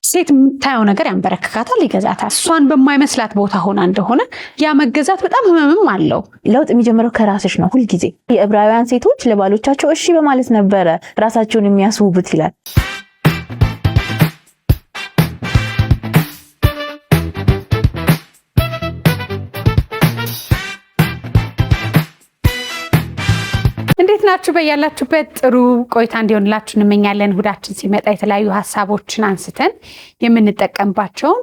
ሴት የምታየው ነገር ያንበረክካታል፣ ይገዛታል። እሷን በማይመስላት ቦታ ሆና እንደሆነ ያ መገዛት በጣም ህመምም አለው። ለውጥ የሚጀምረው ከራስሽ ነው። ሁልጊዜ የዕብራውያን ሴቶች ለባሎቻቸው እሺ በማለት ነበረ ራሳቸውን የሚያስውቡት ይላል። እንዴት ናችሁ? በያላችሁበት ጥሩ ቆይታ እንዲሆንላችሁ እንመኛለን። እሁዳችን ሲመጣ የተለያዩ ሀሳቦችን አንስተን የምንጠቀምባቸውን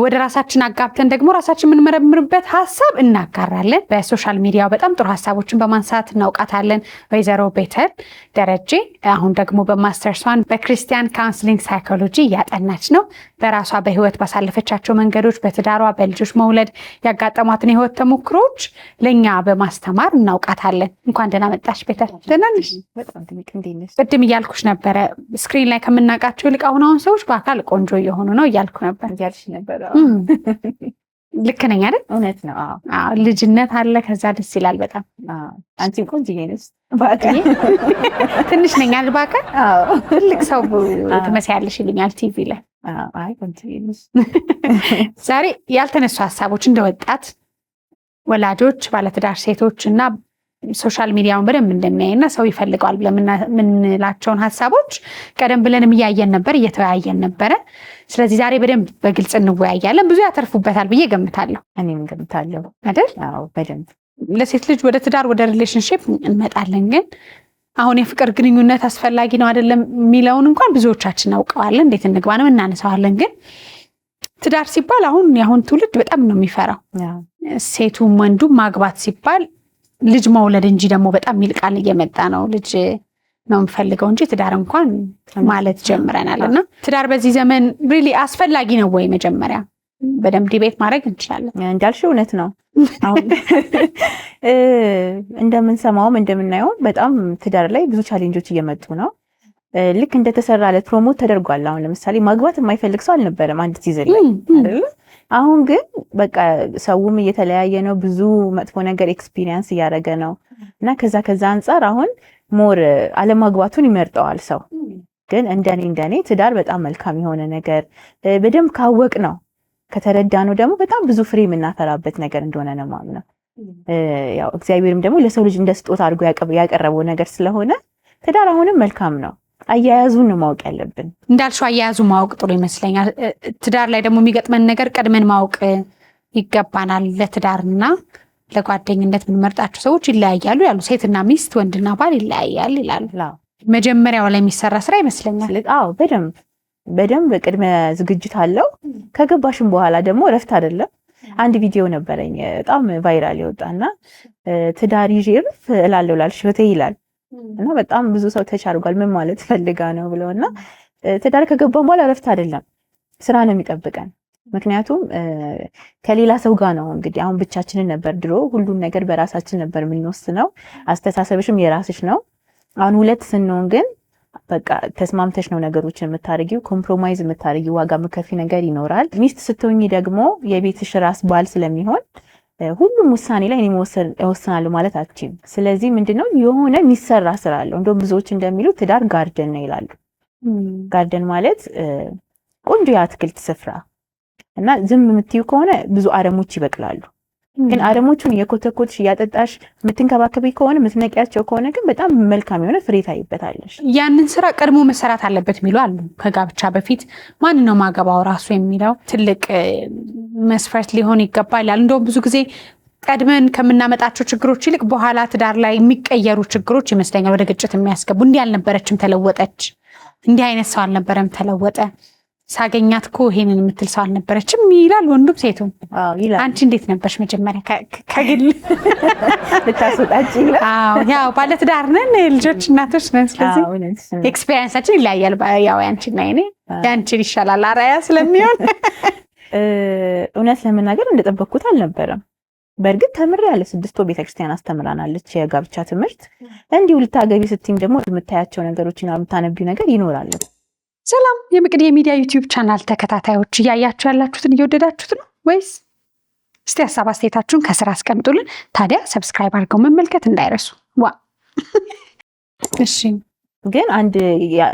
ወደ ራሳችን አጋብተን ደግሞ ራሳችን የምንመረምርበት ሀሳብ እናጋራለን። በሶሻል ሚዲያው በጣም ጥሩ ሀሳቦችን በማንሳት እናውቃታለን ወይዘሮ ቤተል ደረጀ። አሁን ደግሞ በማስተርሷን በክርስቲያን ካውንስሊንግ ሳይኮሎጂ እያጠናች ነው። በራሷ በህይወት ባሳለፈቻቸው መንገዶች፣ በትዳሯ በልጆች መውለድ ያጋጠሟትን የህይወት ተሞክሮች ለእኛ በማስተማር እናውቃታለን። እንኳን ደህና መጣሽ ቤተል። ደህና ነሽ? ቅድም እያልኩሽ ነበረ ስክሪን ላይ ከምናውቃቸው ይልቅ አሁን ሰዎች በአካል ቆንጆ እየሆኑ ነው እያልኩ ነበር። ልክ ነኝ አይደል? እውነት ነው። ልጅነት አለ፣ ከዛ ደስ ይላል በጣም። አንቺም ቆንጆዬ ነሽ። ትንሽ ነኝ አይደል? በአካል ትልቅ ሰው ትመስያለሽ ይሉኛል ቲቪ ላይ። ዛሬ ያልተነሱ ሀሳቦች እንደ ወጣት ወላጆች፣ ባለትዳር ሴቶች እና ሶሻል ሚዲያውን በደንብ እንደሚያይና ሰው ይፈልገዋል የምንላቸውን ሀሳቦች ቀደም ብለንም እያየን ነበር፣ እየተወያየን ነበረ። ስለዚህ ዛሬ በደንብ በግልጽ እንወያያለን። ብዙ ያተርፉበታል ብዬ ገምታለሁ። እኔም ገምታለሁ አይደል? አዎ በደንብ። ለሴት ልጅ ወደ ትዳር ወደ ሪሌሽንሺፕ እንመጣለን። ግን አሁን የፍቅር ግንኙነት አስፈላጊ ነው አይደለም የሚለውን እንኳን ብዙዎቻችን እናውቀዋለን። እንዴት እንግባንም እናነሳዋለን። ግን ትዳር ሲባል አሁን ትውልድ በጣም ነው የሚፈራው። ሴቱም ወንዱም ማግባት ሲባል ልጅ መውለድ እንጂ ደግሞ በጣም የሚል ቃል እየመጣ ነው። ልጅ ነው የምፈልገው እንጂ ትዳር እንኳን ማለት ጀምረናል። እና ትዳር በዚህ ዘመን ሪሊ አስፈላጊ ነው ወይ? መጀመሪያ በደንብ ዲቤት ማድረግ እንችላለን። እንዳልሽው እውነት ነው። አሁን እንደምንሰማውም እንደምናየውም በጣም ትዳር ላይ ብዙ ቻሌንጆች እየመጡ ነው። ልክ እንደተሰራለት ፕሮሞት ተደርጓል። አሁን ለምሳሌ ማግባት የማይፈልግ ሰው አልነበረም አንድ ሲዝን ላይ አይደል? አሁን ግን በቃ ሰውም እየተለያየ ነው። ብዙ መጥፎ ነገር ኤክስፒሪየንስ እያደረገ ነው እና ከዛ አንጻር አሁን ሞር አለማግባቱን ይመርጠዋል ሰው። ግን እንደኔ ትዳር በጣም መልካም የሆነ ነገር በደንብ ካወቅ ነው ከተረዳ ነው ደግሞ በጣም ብዙ ፍሬ የምናፈራበት ነገር እንደሆነ ነው የማምነው። ያው እግዚአብሔርም ደግሞ ለሰው ልጅ እንደ ስጦታ አድርጎ ያቀረበው ነገር ስለሆነ ትዳር አሁንም መልካም ነው። አያያዙን ነው ማወቅ ያለብን። እንዳልሽው አያያዙ ማወቅ ጥሩ ይመስለኛል። ትዳር ላይ ደግሞ የሚገጥመን ነገር ቀድመን ማወቅ ይገባናል። ለትዳርና ለጓደኝነት የምንመርጣቸው ሰዎች ይለያያሉ ያሉ፣ ሴትና ሚስት ወንድና ባል ይለያያል ይላሉ። መጀመሪያው ላይ የሚሰራ ስራ ይመስለኛል። አዎ በደንብ ቅድመ ዝግጅት አለው። ከገባሽም በኋላ ደግሞ እረፍት አይደለም። አንድ ቪዲዮ ነበረኝ በጣም ቫይራል የወጣና ትዳር ይዤ እረፍ እላለሁ ላልሽ ህይወቴ ይላል እና በጣም ብዙ ሰው ተቻርጓል። ምን ማለት ፈልጋ ነው ብለውና ትዳር ከገባን በኋላ እረፍት አይደለም፣ ስራ ነው የሚጠብቀን። ምክንያቱም ከሌላ ሰው ጋር ነው እንግዲህ አሁን ብቻችንን ነበር ድሮ ሁሉን ነገር በራሳችን ነበር የምንወስነው። አስተሳሰብሽም የራስሽ ነው። አሁን ሁለት ስንሆን ግን በቃ ተስማምተሽ ነው ነገሮችን የምታደርጊው። ኮምፕሮማይዝ የምታደርጊው ዋጋ መከፊ ነገር ይኖራል። ሚስት ስትሆኚ ደግሞ የቤትሽ ራስ ባል ስለሚሆን ሁሉም ውሳኔ ላይ እኔ እወስናለሁ ማለት አትችይም። ስለዚህ ምንድነው የሆነ የሚሰራ ስራ አለው። እንደውም ብዙዎች እንደሚሉት ትዳር ጋርደን ነው ይላሉ። ጋርደን ማለት ቆንጆ የአትክልት ስፍራ እና ዝም የምትዩ ከሆነ ብዙ አረሞች ይበቅላሉ። ግን አረሞቹን የኮተኮትሽ እያጠጣሽ የምትንከባከቢ ከሆነ የምትነቂያቸው ከሆነ ግን በጣም መልካም የሆነ ፍሬ ታይበታለሽ። ያንን ስራ ቀድሞ መሰራት አለበት የሚሉ አሉ። ከጋብቻ በፊት ማን ነው ማገባው ራሱ የሚለው ትልቅ መስፈርት ሊሆን ይገባል። እንደውም ብዙ ጊዜ ቀድመን ከምናመጣቸው ችግሮች ይልቅ በኋላ ትዳር ላይ የሚቀየሩ ችግሮች ይመስለኛል ወደ ግጭት የሚያስገቡ። እንዲህ አልነበረችም ተለወጠች፣ እንዲህ አይነት ሰው አልነበረም ተለወጠ፣ ሳገኛት እኮ ይሄንን የምትል ሰው አልነበረችም ይላል ወንዱም ሴቱም። አንቺ እንዴት ነበርሽ መጀመሪያ? ከግል ልታስወጣጭ ይላል። ያው ባለትዳር ነን፣ ልጆች እናቶች ነን። ስለዚህ ኤክስፔሪየንሳችን ይለያያል። ያው ያንቺና የኔ ያንቺን ይሻላል አራያ ስለሚሆን እውነት ለመናገር እንደጠበቅኩት አልነበረም። በእርግጥ ተምሬያለሁ። 6 ወር ቤተክርስቲያን አስተምራናለች የጋብቻ ትምህርት። እንዲሁ ልታገቢ ስትይም ደግሞ የምታያቸው ነገሮችና የምታነቢው ነገር ይኖራል። ሰላም የመቅዲ ሚዲያ ዩቲዩብ ቻናል ተከታታዮች፣ እያያችሁ ያላችሁትን እየወደዳችሁት ነው ወይስ? እስቲ ሀሳብ አስተያየታችሁን ከስራ አስቀምጡልን። ታዲያ ሰብስክራይብ አድርገው መመልከት እንዳይረሱ። እሺ ግን አንድ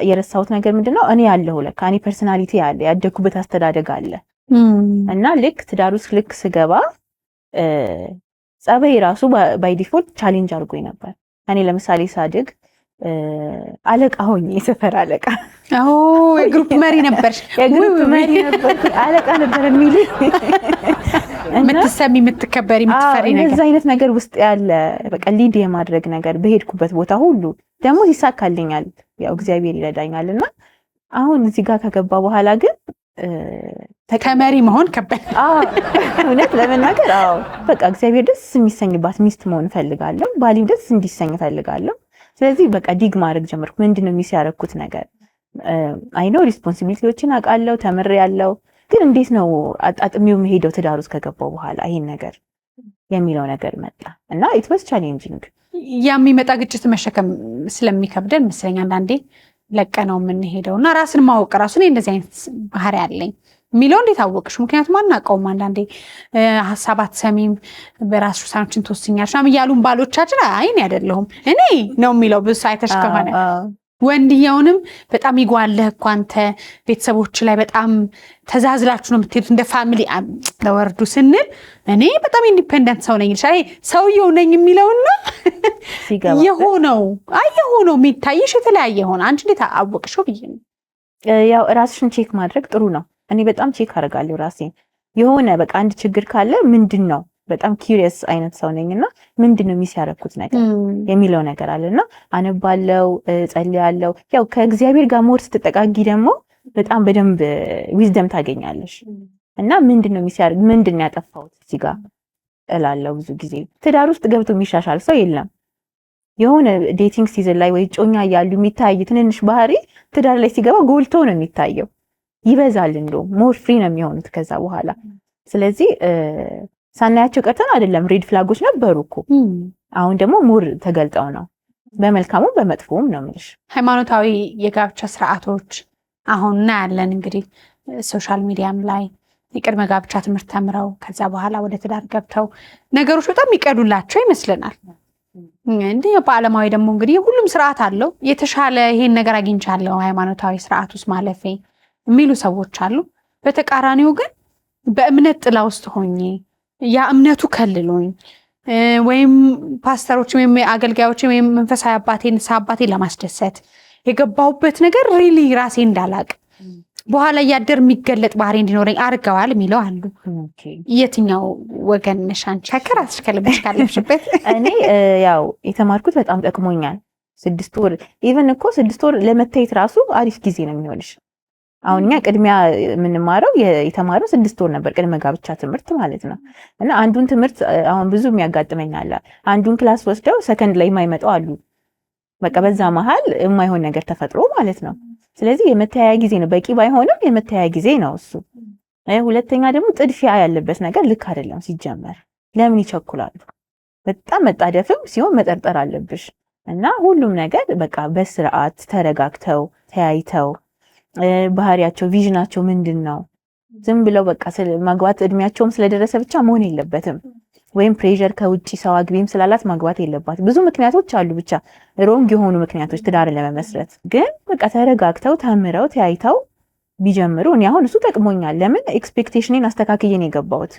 የረሳሁት ነገር ምንድነው እኔ ያለሁ ለካ እኔ ፐርሰናሊቲ አለ ያደኩበት አስተዳደግ አለ እና ልክ ትዳር ውስጥ ልክ ስገባ ጸባይ ራሱ ባይ ዲፎልት ቻሌንጅ አድርጎኝ ነበር። እኔ ለምሳሌ ሳድግ አለቃ ሆኜ የሰፈር አለቃ የግሩፕ መሪ ነበር አለቃ ነበር የሚል የምትሰሚ የምትከበሪ የምትፈሪ ነገር እንደዛ አይነት ነገር ውስጥ ያለ በቃ ሊድ የማድረግ ነገር በሄድኩበት ቦታ ሁሉ ደግሞ ይሳካልኛል፣ ያው እግዚአብሔር ይረዳኛልና አሁን እዚህ ጋር ከገባ በኋላ ግን ተመሪ መሆን ከበደ። እውነት ለመናገር በቃ እግዚአብሔር ደስ የሚሰኝባት ሚስት መሆን እፈልጋለሁ፣ ባሊም ደስ እንዲሰኝ እፈልጋለሁ። ስለዚህ በቃ ዲግ ማድረግ ጀመርኩ። ምንድነው ሚስ ያደረኩት ነገር? አይ ኖ ሪስፖንሲቢሊቲዎችን አውቃለሁ፣ ተምሬያለሁ፣ ግን እንዴት ነው አጣጥሚው መሄደው ትዳር ውስጥ ከገባው በኋላ ይሄን ነገር የሚለው ነገር መጣ እና ኢት ዋዝ ቻሌንጂንግ። የሚመጣ ግጭት መሸከም ስለሚከብደን መስለኛ አንዳንዴ ለቀነው የምንሄደው እና ራስን ማወቅ ራሱ እኔ እንደዚህ አይነት ባህሪ ያለኝ የሚለው እንዴት አወቅሽ? ምክንያቱም አናውቀውም። አንዳንዴ ሀሳብ አትሰሚም፣ በራስሽ ውሳኔዎችን ትወስኛለሽ እያሉን ባሎቻችን አይ እኔ አይደለሁም እኔ ነው የሚለው ብዙ አይተሽ ከሆነ ወንድየውንም በጣም ይጓለህ እኮ አንተ ቤተሰቦች ላይ በጣም ተዛዝላችሁ ነው የምትሄዱት እንደ ፋሚሊ ለወርዱ ስንል እኔ በጣም ኢንዲፔንደንት ሰው ነኝ ይልሻል። ሰውየው ነኝ የሚለውና የሆነው የሚታይሽ የተለያየ ሆነ። አንቺ እንዴት አወቅሽው ብዬ ነው። ያው ራስሽን ቼክ ማድረግ ጥሩ ነው። እኔ በጣም ቼክ አደርጋለሁ ራሴን። የሆነ በቃ አንድ ችግር ካለ ምንድን ነው በጣም ኪሪየስ አይነት ሰው ነኝና ምንድነው ሚስ ያደረኩት ነገር የሚለው ነገር አለና አነባለው፣ ጸልያለው። ያው ከእግዚአብሔር ጋር ሞር ስትጠጋጊ ደግሞ በጣም በደንብ ዊዝደም ታገኛለሽ እና ምንድነው ሚስ ያደረግ ምንድነው ያጠፋሁት እዚህ ጋር እላለሁ። ብዙ ጊዜ ትዳር ውስጥ ገብቶ የሚሻሻል ሰው የለም። የሆነ ዴቲንግ ሲዝን ላይ ወይ ጮኛ ያሉ የሚታይ ትንንሽ ባህሪ ትዳር ላይ ሲገባ ጎልቶ ነው የሚታየው፣ ይበዛል፣ እንደው ሞር ፍሪ ነው የሚሆኑት ከዛ በኋላ። ስለዚህ ሳናያቸው ቀርተን አይደለም፣ ሬድ ፍላጎች ነበሩ እኮ አሁን ደግሞ ሙር ተገልጠው ነው፣ በመልካሙም በመጥፎም ነው የምልሽ። ሃይማኖታዊ የጋብቻ ስርዓቶች አሁን እናያለን እንግዲህ ሶሻል ሚዲያም ላይ የቅድመ ጋብቻ ትምህርት ተምረው ከዛ በኋላ ወደ ትዳር ገብተው ነገሮች በጣም ይቀዱላቸው ይመስለናል። እንዲህ በዓለማዊ ደግሞ እንግዲህ ሁሉም ስርዓት አለው። የተሻለ ይሄን ነገር አግኝቻለሁ ሃይማኖታዊ ስርዓት ውስጥ ማለፌ የሚሉ ሰዎች አሉ። በተቃራኒው ግን በእምነት ጥላ ውስጥ ሆኜ ያ እምነቱ ከልሎኝ ወይም ፓስተሮች ወይም አገልጋዮች ወይም መንፈሳዊ አባቴን ሳባቴን ለማስደሰት የገባሁበት ነገር ሪሊ ራሴ እንዳላቅ በኋላ ያደር የሚገለጥ ባህሪ እንዲኖረኝ አርገዋል የሚለው አሉ። የትኛው ወገን ነሽ አንቺ? ከራስሽ ከልብሽ ካለሽበት። እኔ ያው የተማርኩት በጣም ጠቅሞኛል። 6 ወር ኢቭን እኮ 6 ወር ለመታየት ራሱ አሪፍ ጊዜ ነው የሚሆንሽ። አሁን እኛ ቅድሚያ የምንማረው የተማረው 6 ወር ነበር፣ ቅድመ ጋብቻ ትምህርት ማለት ነው። እና አንዱን ትምህርት አሁን ብዙ የሚያጋጥመኛል። አንዱን ክላስ ወስደው ሰከንድ ላይ የማይመጣው አሉ። በቃ በዛ መሃል የማይሆን ነገር ተፈጥሮ ማለት ነው። ስለዚህ የመተያያ ጊዜ ነው፣ በቂ ባይሆንም የመተያያ ጊዜ ነው እሱ። ሁለተኛ ደግሞ ጥድፊያ ያለበት ነገር ልክ አይደለም ሲጀመር። ለምን ይቸኩላሉ? በጣም መጣደፍም ሲሆን መጠርጠር አለብሽ። እና ሁሉም ነገር በቃ በስርዓት ተረጋግተው ተያይተው ባህሪያቸው ቪዥናቸው ምንድነው? ዝም ብለው በቃ ማግባት እድሜያቸውም ስለደረሰ ብቻ መሆን የለበትም። ወይም ፕሬሸር ከውጪ ሰው አግቢም ስላላት ማግባት የለባትም። ብዙ ምክንያቶች አሉ፣ ብቻ ሮንግ የሆኑ ምክንያቶች ትዳርን ለመመስረት። ግን በቃ ተረጋግተው ተምረው ተያይተው ቢጀምሩ እኔ አሁን እሱ ጠቅሞኛል። ለምን ኤክስፔክቴሽኔን አስተካክዬን የገባሁት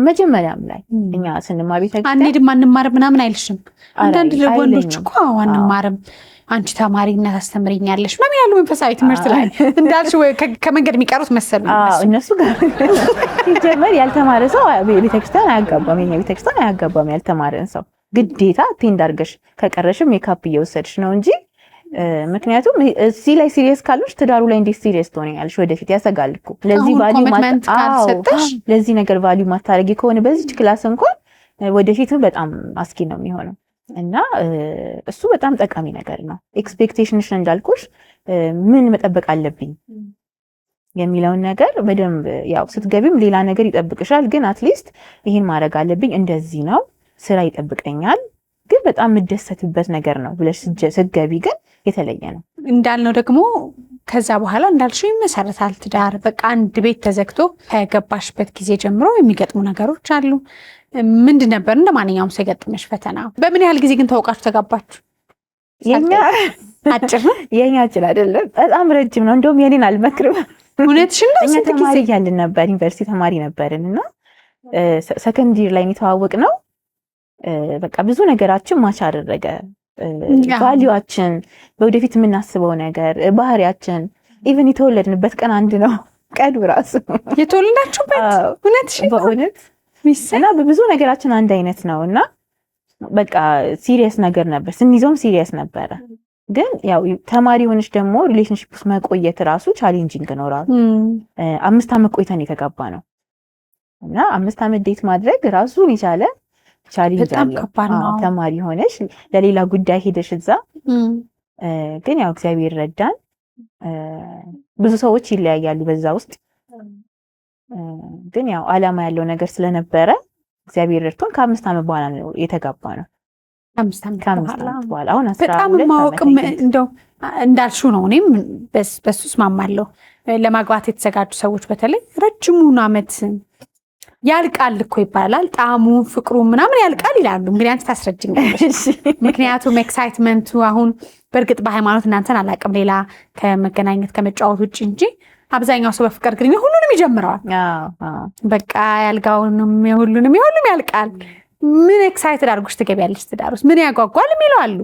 መጀመሪያም ላይ እኛ ስንማር ቤት አንሄድም አንማርም ምናምን አይልሽም። አንዳንድ ወንዶች እኮ አንማርም አንቺ ተማሪና ታስተምሪኛለሽ ምናምን ያሉ መንፈሳዊ ትምህርት ላይ እንዳልሽ ከመንገድ የሚቀሩት መሰሉ እነሱ ጋር ሲጀመር ያልተማረ ሰው ቤተክርስቲያን አያጋባም። የኛ ቤተክርስቲያን አያጋባም ያልተማረን ሰው። ግዴታ አቴንድ አድርገሽ ከቀረሽም ሜካፕ እየወሰድሽ ነው እንጂ ምክንያቱም እዚህ ላይ ሲሪየስ ካልሆንሽ ትዳሩ ላይ እንዴት ሲሪየስ ትሆኛለሽ? ወደፊት ያሰጋል እኮ። ለዚህ ነገር ቫልዩ ማታረጊ ከሆነ በዚህ ክላስ እንኳን ወደፊት በጣም አስኪ ነው የሚሆነው። እና እሱ በጣም ጠቃሚ ነገር ነው። ኤክስፔክቴሽንሽ እንዳልኩሽ ምን መጠበቅ አለብኝ የሚለውን ነገር በደንብ ያው ስትገቢም ሌላ ነገር ይጠብቅሻል። ግን አትሊስት ይሄን ማድረግ አለብኝ፣ እንደዚህ ነው፣ ስራ ይጠብቀኛል፣ ግን በጣም የምደሰትበት ነገር ነው ብለሽ ስትገቢ ግን የተለየ ነው። እንዳልነው ደግሞ ከዛ በኋላ እንዳልሽው ይመሰረታል ትዳር። በቃ አንድ ቤት ተዘግቶ ከገባሽበት ጊዜ ጀምሮ የሚገጥሙ ነገሮች አሉ። ምንድን ነበር እንደ ማንኛውም ሰው የገጠመሽ ፈተና? በምን ያህል ጊዜ ግን ታውቃችሁ ተጋባችሁ? የኛ አጭር ነው። የኛ አጭር አይደለም፣ በጣም ረጅም ነው። እንደውም የኔን አልመክርም። እውነትሽን ነው። እኛ ተማሪ እያልን ነበር፣ ዩኒቨርሲቲ ተማሪ ነበርን እና ሰከንድ ይር ላይ የተዋወቅ ነው። በቃ ብዙ ነገራችን ማች አደረገ። ቫሊዩአችን፣ በወደፊት የምናስበው ነገር፣ ባህሪያችን፣ ኢቨን የተወለድንበት ቀን አንድ ነው። ቀኑ ራሱ የተወለዳችሁበት እውነትሽን በእውነት እና በብዙ ነገራችን አንድ አይነት ነው እና በቃ ሲሪየስ ነገር ነበር፣ ስንይዘውም ሲሪየስ ነበረ። ግን ያው ተማሪ ሆነሽ ደግሞ ሪሌሽንሺፕ ውስጥ መቆየት ራሱ ቻሌንጂንግ ነው። ራሱ 5 ዓመት ቆይተን የተጋባ ነው እና 5 ዓመት ዴት ማድረግ ራሱን የቻለ ቻሌንጅ አለው። ተማሪ ሆነሽ ለሌላ ጉዳይ ሄደሽ እዛ ግን ያው እግዚአብሔር ረዳን። ብዙ ሰዎች ይለያያሉ በዛ ውስጥ፣ ግን ያው ዓላማ ያለው ነገር ስለነበረ እግዚአብሔር ረድቶን ከ5 ዓመት በኋላ ነው የተጋባ ነው። ከአምስት ዓመት በኋላ አሁን በጣም ማወቅም እንደው እንዳልሽው ነው። እኔም በሱ እስማማለሁ። ለማግባት የተዘጋጁ ሰዎች በተለይ ረጅሙን ዓመት ያልቃል እኮ ይባላል። ጣዕሙ ፍቅሩ ምናምን ያልቃል ይላሉ። እንግዲህ አንቺ ታስረጅኛለሽ። ምክንያቱም ኤክሳይትመንቱ አሁን በእርግጥ በሃይማኖት እናንተን አላውቅም፣ ሌላ ከመገናኘት ከመጫወት ውጭ እንጂ አብዛኛው ሰው በፍቅር ግንኙነት ሁሉንም ይጀምረዋል። በቃ ያልጋውንም የሁሉንም ያልቃል። ምን ኤክሳይትድ አድርጎሽ ትገቢያለሽ ትዳር ውስጥ ምን ያጓጓል የሚለው አሉ።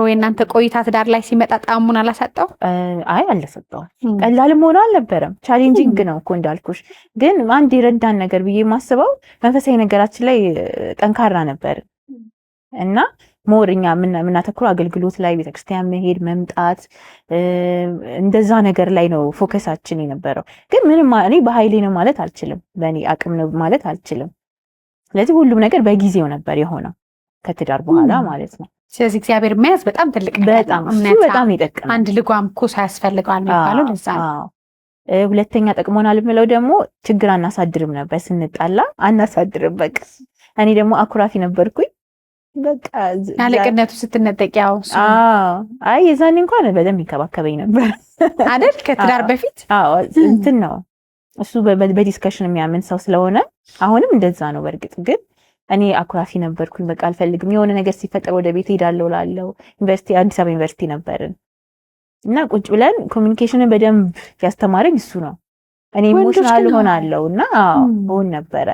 የእናንተ ቆይታ ትዳር ላይ ሲመጣ ጣዕሙን አላሳጣው? አይ አልሰጠውም። ቀላልም ሆኖ አልነበረም። ቻሌንጂንግ ነው እኮ እንዳልኩሽ። ግን አንድ የረዳን ነገር ብዬ የማስበው መንፈሳዊ ነገራችን ላይ ጠንካራ ነበር እና ሞር እኛ የምናተኩረው አገልግሎት ላይ ቤተክርስቲያን መሄድ መምጣት፣ እንደዛ ነገር ላይ ነው ፎከሳችን የነበረው። ግን ምንም እኔ በኃይሌ ነው ማለት አልችልም፣ በእኔ አቅም ነው ማለት አልችልም። ስለዚህ ሁሉም ነገር በጊዜው ነበር የሆነው ከትዳር በኋላ ማለት ነው። ስለዚህ እግዚአብሔር መያዝ በጣም ትልቅ በጣም ይጠቅማል። አንድ ልጓም ኩስ ያስፈልገዋል የሚባለው ለዛ ነው። ሁለተኛ ጠቅሞናል የምለው ደግሞ ችግር አናሳድርም ነበር፣ ስንጣላ አናሳድርም። በቃ እኔ ደግሞ አኩራፊ ነበርኩኝ። በቃ አለቅነቱ ስትነጠቅ ያው አይ የዛኔ እንኳን በደንብ ይንከባከበኝ ነበር አይደል? ከትዳር በፊት እንትን ነው እሱ በዲስከሽን የሚያምን ሰው ስለሆነ አሁንም እንደዛ ነው። በእርግጥ ግን እኔ አኩራፊ ነበርኩኝ። በቃ አልፈልግም። የሆነ ነገር ሲፈጠር ወደ ቤት ሄዳለሁ ላለው ዩኒቨርሲቲ፣ አዲስ አበባ ዩኒቨርሲቲ ነበርን እና ቁጭ ብለን ኮሚኒኬሽንን በደንብ ያስተማረኝ እሱ ነው። እኔ ኢሞሽናል ሆናለሁ እና ሆን ነበረ።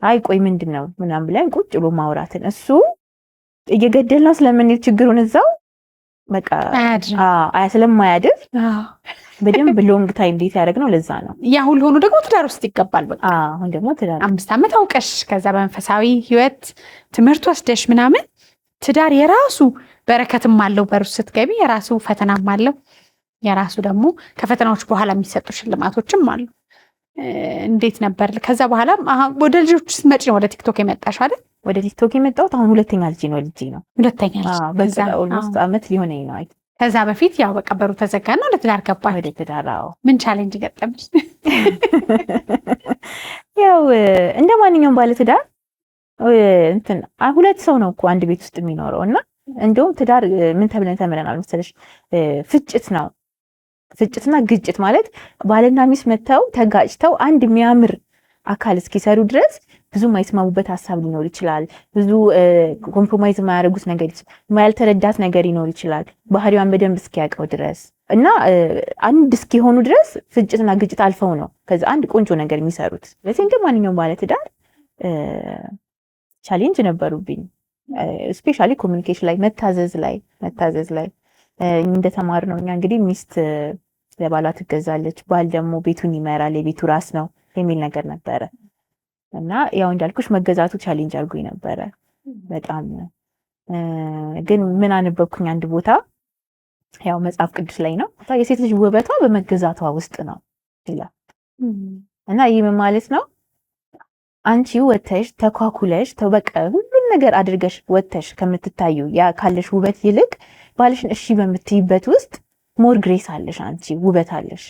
አይ ቆይ ምንድን ነው ምናምን ብለን ቁጭ ብሎ ማውራትን እሱ እየገደልነው ስለምንል ችግሩን እዛው በቃ ስለማያድር በደንብ ሎንግ ታይም ዴት ያደረግነው ለዛ ነው። ያ ሁሉ ሆኖ ደግሞ ትዳር ውስጥ ይገባል። በቃ አሁን ደግሞ ትዳር 5 ዓመት አውቀሽ ከዛ በመንፈሳዊ ህይወት ትምህርት ወስደሽ ምናምን ትዳር የራሱ በረከትም አለው። በሩስ ስትገቢ የራሱ ፈተናም አለው። የራሱ ደግሞ ከፈተናዎች በኋላ የሚሰጡ ሽልማቶችም አሉ። እንዴት ነበር ከዛ በኋላ ወደ ልጆች ስትመጪ ነው ወደ ቲክቶክ የመጣሽው አይደል? ወደ ቲክቶክ የመጣሁት አሁን ሁለተኛ ልጅ ነው። ሁለተኛ ልጅ በዛ ኦልሞስት ዓመት ሊሆነኝ ነው። ከዛ በፊት ያው በቃ በሩ ተዘጋና ወደ ትዳር ገባሽ። ወደ ትዳር ምን ቻሌንጅ ገጠመሽ? ያው እንደ ማንኛውም ባለ ትዳር እንትን ሁለት ሰው ነው እኮ አንድ ቤት ውስጥ የሚኖረው እና እንደውም ትዳር ምን ተብለን ተምረናል መሰለሽ? ፍጭትና ግጭት ማለት ባልና ሚስት መተው ተጋጭተው አንድ የሚያምር አካል እስኪሰሩ ድረስ ብዙ የማይስማሙበት ሀሳብ ሊኖር ይችላል። ብዙ ኮምፕሮማይዝ የማያደርጉት ነገር ያልተረዳት ነገር ሊኖር ይችላል። ባህሪዋን በደንብ እስኪያውቀው ድረስ እና አንድ እስኪሆኑ ድረስ ፍጭትና ግጭት አልፈው ነው ከዛ አንድ ቆንጆ ነገር የሚሰሩት። ስለዚህ እንደ ማንኛውም ባለ ትዳር ቻሌንጅ ነበሩብኝ። ስፔሻሊ ኮሚኒኬሽን ላይ መታዘዝ ላይ እንደተማርነው እኛ እንግዲህ ሚስት ለባሏ ትገዛለች፣ ባል ደግሞ ቤቱን ይመራል፣ የቤቱ ራስ ነው የሚል ነገር ነበረ እና ያው እንዳልኩሽ መገዛቱ ቻሌንጅ አድርጎኝ ነበረ በጣም። ግን ምን አነበብኩኝ አንድ ቦታ ያው መጽሐፍ ቅዱስ ላይ ነው የሴት ልጅ ውበቷ በመገዛቷ ውስጥ ነው ይላል እና ይህ ምን ማለት ነው? አንቺ ወተሽ ተኳኩለሽ በቃ ሁሉን ነገር አድርገሽ ወተሽ ከምትታዩ ያ ካለሽ ውበት ይልቅ ባልሽን እሺ በምትይበት ውስጥ ሞር ግሬስ አለሽ፣ አንቺ ውበት አለሽ።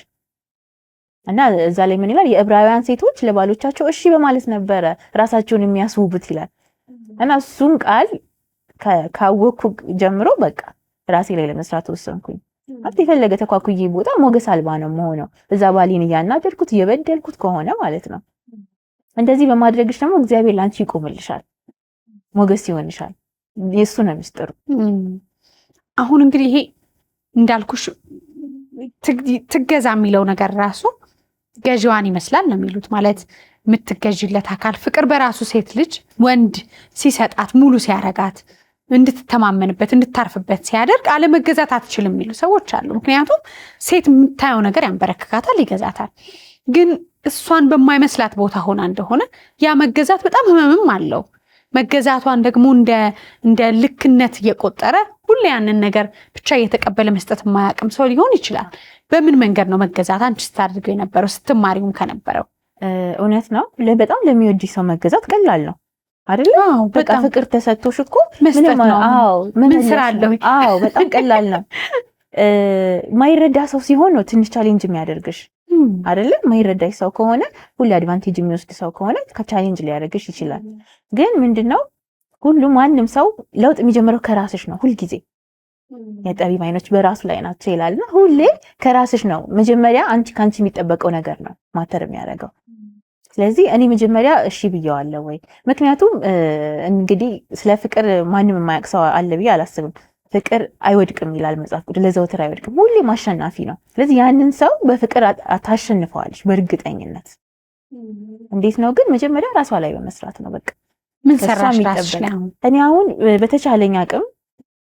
እና እዛ ላይ ምን ይላል? የዕብራውያን ሴቶች ለባሎቻቸው እሺ በማለት ነበረ ራሳቸውን የሚያስውቡት ይላል። እና እሱን ቃል ካወኩ ጀምሮ በቃ ራሴ ላይ ለመስራት ወሰንኩኝ። የፈለገ ተኳኩዬ ቦታ ሞገስ አልባ ነው መሆነው እዛ ባሌን እያናደድኩት እየበደልኩት ከሆነ ማለት ነው። እንደዚህ በማድረግሽ ደግሞ እግዚአብሔር ላንቺ ይቆምልሻል፣ ሞገስ ይሆንሻል። የሱ ነው ሚስጥሩ። አሁን እንግዲህ ይሄ እንዳልኩሽ ትገዛ የሚለው ነገር ራሱ ገዢዋን ይመስላል ነው የሚሉት። ማለት የምትገዥለት አካል ፍቅር በራሱ ሴት ልጅ ወንድ ሲሰጣት ሙሉ ሲያረጋት እንድትተማመንበት እንድታርፍበት ሲያደርግ አለመገዛት አትችልም የሚሉ ሰዎች አሉ። ምክንያቱም ሴት የምታየው ነገር ያንበረክካታል፣ ይገዛታል። ግን እሷን በማይመስላት ቦታ ሆና እንደሆነ ያ መገዛት በጣም ህመምም አለው። መገዛቷን ደግሞ እንደ ልክነት እየቆጠረ ሁሌ ያንን ነገር ብቻ እየተቀበለ መስጠት የማያውቅም ሰው ሊሆን ይችላል። በምን መንገድ ነው መገዛት አንቺ ስታደርገው የነበረው ስትማሪውም ከነበረው? እውነት ነው። በጣም ለሚወድ ሰው መገዛት ቀላል ነው አይደል? በቃ ፍቅር ተሰጥቶሽ እኮ መስጠት ነው። ምን ስራ አለው? በጣም ቀላል ነው። ማይረዳ ሰው ሲሆን ነው ትንሽ ቻሌንጅ የሚያደርግሽ አይደለ? ማይረዳሽ ሰው ከሆነ ሁሌ አድቫንቴጅ የሚወስድ ሰው ከሆነ ከቻሌንጅ ሊያደርግሽ ይችላል። ግን ምንድነው ሁሉም ማንም ሰው ለውጥ የሚጀምረው ከራስሽ ነው። ሁልጊዜ የጠቢብ አይኖች በራሱ ላይ ናቸው ይላልና ሁሌ ከራስሽ ነው መጀመሪያ። ከአንቺ የሚጠበቀው ነገር ነው ማተር የሚያደርገው። ስለዚህ እኔ መጀመሪያ እሺ ብየዋለሁ ወይ? ምክንያቱም እንግዲህ ስለ ፍቅር ማንም የማያውቅ ሰው አለ ብዬ አላስብም። ፍቅር አይወድቅም ይላል መጽሐፍ ቅዱስ፣ ለዘውትር አይወድቅም፣ ሁሌም አሸናፊ ነው። ስለዚህ ያንን ሰው በፍቅር ታሸንፈዋለች በእርግጠኝነት። እንዴት ነው ግን? መጀመሪያ ራሷ ላይ በመስራት ነው። በቃ ምን ሰራሽ ራስሽ ላይ? እኔ አሁን በተቻለኝ አቅም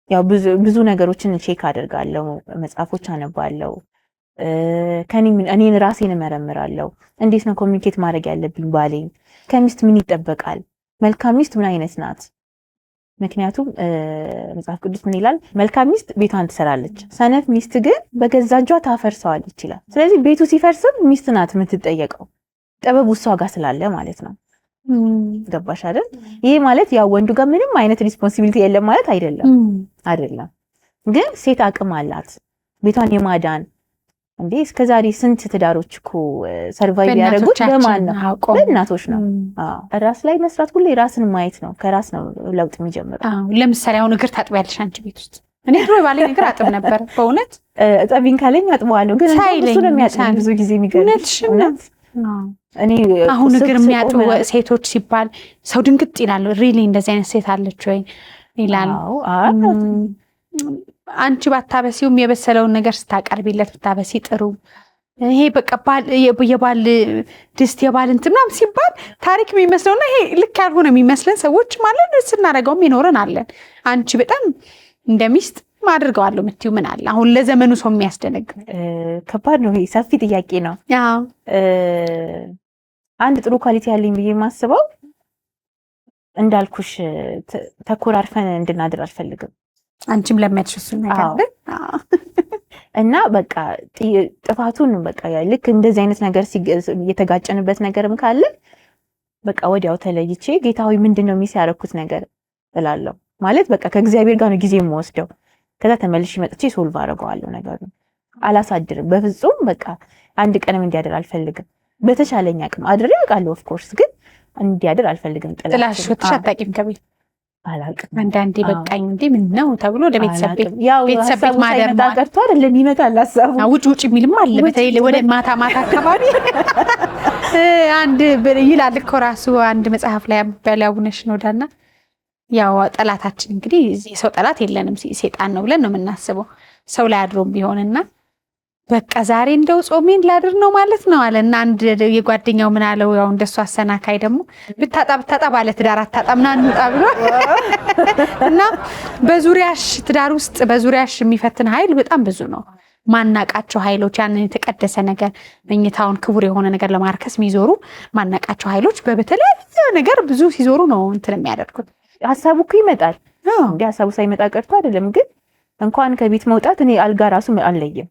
ያው ብዙ ነገሮችን ቼክ አደርጋለሁ፣ መጽሐፎች አነባለሁ፣ እኔን ራሴን እመረምራለሁ። እንዴት ነው ኮሚኒኬት ማድረግ ያለብኝ? ባሌን ከሚስት ምን ይጠበቃል? መልካም ሚስት ምን አይነት ናት? ምክንያቱም መጽሐፍ ቅዱስ ምን ይላል? መልካም ሚስት ቤቷን ትሰራለች፣ ሰነፍ ሚስት ግን በገዛ እጇ ታፈርሰዋለች ይላል። ስለዚህ ቤቱ ሲፈርስም ሚስት ናት የምትጠየቀው፣ ጥበቡ እሷ ጋር ስላለ ማለት ነው። ገባሽ አይደል? ይሄ ማለት ያው ወንዱ ጋር ምንም አይነት ሪስፖንሲቢሊቲ የለም ማለት አይደለም። ግን ሴት አቅም አላት ቤቷን የማዳን። እንዴ እስከዛሬ ስንት ትዳሮች እኮ ሰርቫይቭ ያደረጉት በማን ነው? በእናቶች ነው። ራስ ላይ መስራት፣ ሁሌ ራስን ማየት ነው። ከራስ ነው ለውጥ የሚጀምረው። ለምሳሌ አሁን እግር ታጥቢያለሽ አንቺ ቤት ውስጥ? እኔ ድሮ ባለኝ እግር አጥብ ነበር በእውነት። ጠቢን ካለኝ አጥበዋለሁ፣ ግን እሱ ነው የሚያጥበው ብዙ ጊዜ። የሚገርምሽ እውነት እኔ አሁን እግር የሚያጥቡ ሴቶች ሲባል ሰው ድንግጥ ይላል። ሪሊ እንደዚህ አይነት ሴት አለች ወይ ይላል። አንቺ ባታበሲውም የበሰለውን ነገር ስታቀርቢለት ብታበሲ ጥሩ። ይሄ በቃ የባል ድስት የባል እንትን ምናምን ሲባል ታሪክ የሚመስለውና ይሄ ልክ ያልሆነ የሚመስለን ሰዎች ማለት ስናደርገውም ይኖረን አለን። አንቺ በጣም እንደ ሚስት ማድርገዋለሁ የምትይው ምን አለ አሁን ለዘመኑ ሰው የሚያስደነግጥ? ከባድ ነው። ይሄ ሰፊ ጥያቄ ነው። አንድ ጥሩ ኳሊቲ ያለኝ ብዬ የማስበው እንዳልኩሽ ተኮራርፈን እንድናድር አልፈልግም። አንቺም ለሚያድሽ እሱን ነገር እና በቃ ጥፋቱን በቃ ልክ እንደዚህ አይነት ነገር የተጋጨንበት ነገርም ካለ በቃ ወዲያው ተለይቼ ጌታዊ ምንድነው ሚስ ያደረኩት ነገር እላለሁ። ማለት በቃ ከእግዚአብሔር ጋር ነው ጊዜ የምወስደው። ከዛ ተመልሼ መጥቼ ሶልቭ አደርገዋለሁ ነገሩን። አላሳድርም በፍጹም። በቃ አንድ ቀንም እንዲያድር አልፈልግም። በተቻለኝ አቅም አድሬ አውቃለሁ። ኦፍ ኮርስ ግን እንዲያድር አልፈልግም። ጥላሽ ወጥተሽ አታውቂም ከቤት? አላውቅም። አንዳንዴ በቃኝ እንዴ ምን ነው ተብሎ ወደ ቤተሰብ ቤት ማደር ቀርቶ አይደለም ይመጣል ሀሳቡ። ውጭ የሚልም አለ። በተለይ ወደ ማታ አካባቢ አንድ ይላል እኮ ራሱ አንድ መጽሐፍ ላይ በላውነሽ ነውዳና ያው ጠላታችን እንግዲህ የሰው ጠላት የለንም ሴጣን ነው ብለን ነው የምናስበው ሰው ላይ አድሮም ቢሆንና በቃ ዛሬ እንደው ጾሜን ላድር ነው ማለት ነው አለና አንድ የጓደኛው ምን አለው ያው እንደሱ አሰናካይ ደግሞ ብታጣ ባለ ትዳር አታጣምና እንውጣ ብሎ እና በዙሪያሽ ትዳር ውስጥ በዙሪያሽ የሚፈትን ኃይል በጣም ብዙ ነው። ማናቃቸው ኃይሎች ያንን የተቀደሰ ነገር መኝታውን ክቡር የሆነ ነገር ለማርከስ የሚዞሩ ማናቃቸው ኃይሎች በተለያየ ነገር ብዙ ሲዞሩ ነው እንትን የሚያደርጉት። ሀሳቡ እኮ ይመጣል እንዴ ሀሳቡ ሳይመጣ ቀርቶ አይደለም። ግን እንኳን ከቤት መውጣት እኔ አልጋ ራሱ አልለይም።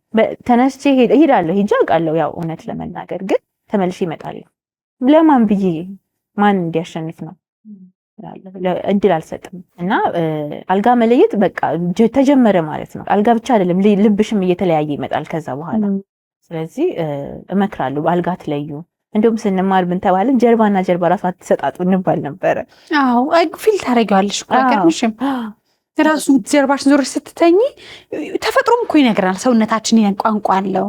ተነስቼ ሄዳለሁ ሄጄ አውቃለሁ። ያው እውነት ለመናገር ግን ተመልሼ እመጣለሁ። ለማን ብዬ ማን እንዲያሸንፍ ነው? እድል አልሰጥም። እና አልጋ መለየት በቃ ተጀመረ ማለት ነው። አልጋ ብቻ አይደለም ልብሽም እየተለያየ ይመጣል ከዛ በኋላ። ስለዚህ እመክራለሁ አልጋ ትለዩ። እንደውም ስንማር ምን ተባልን? ጀርባና ጀርባ ራሱ አትሰጣጡ እንባል ነበረ። አዎ ፊል ታደርጊዋለሽ እኮ አይገርምሽም? ራሱ ጀርባሽን ዞረሽ ስትተኝ ተፈጥሮም እኮ ይነግራል። ሰውነታችን ቋንቋ አለው።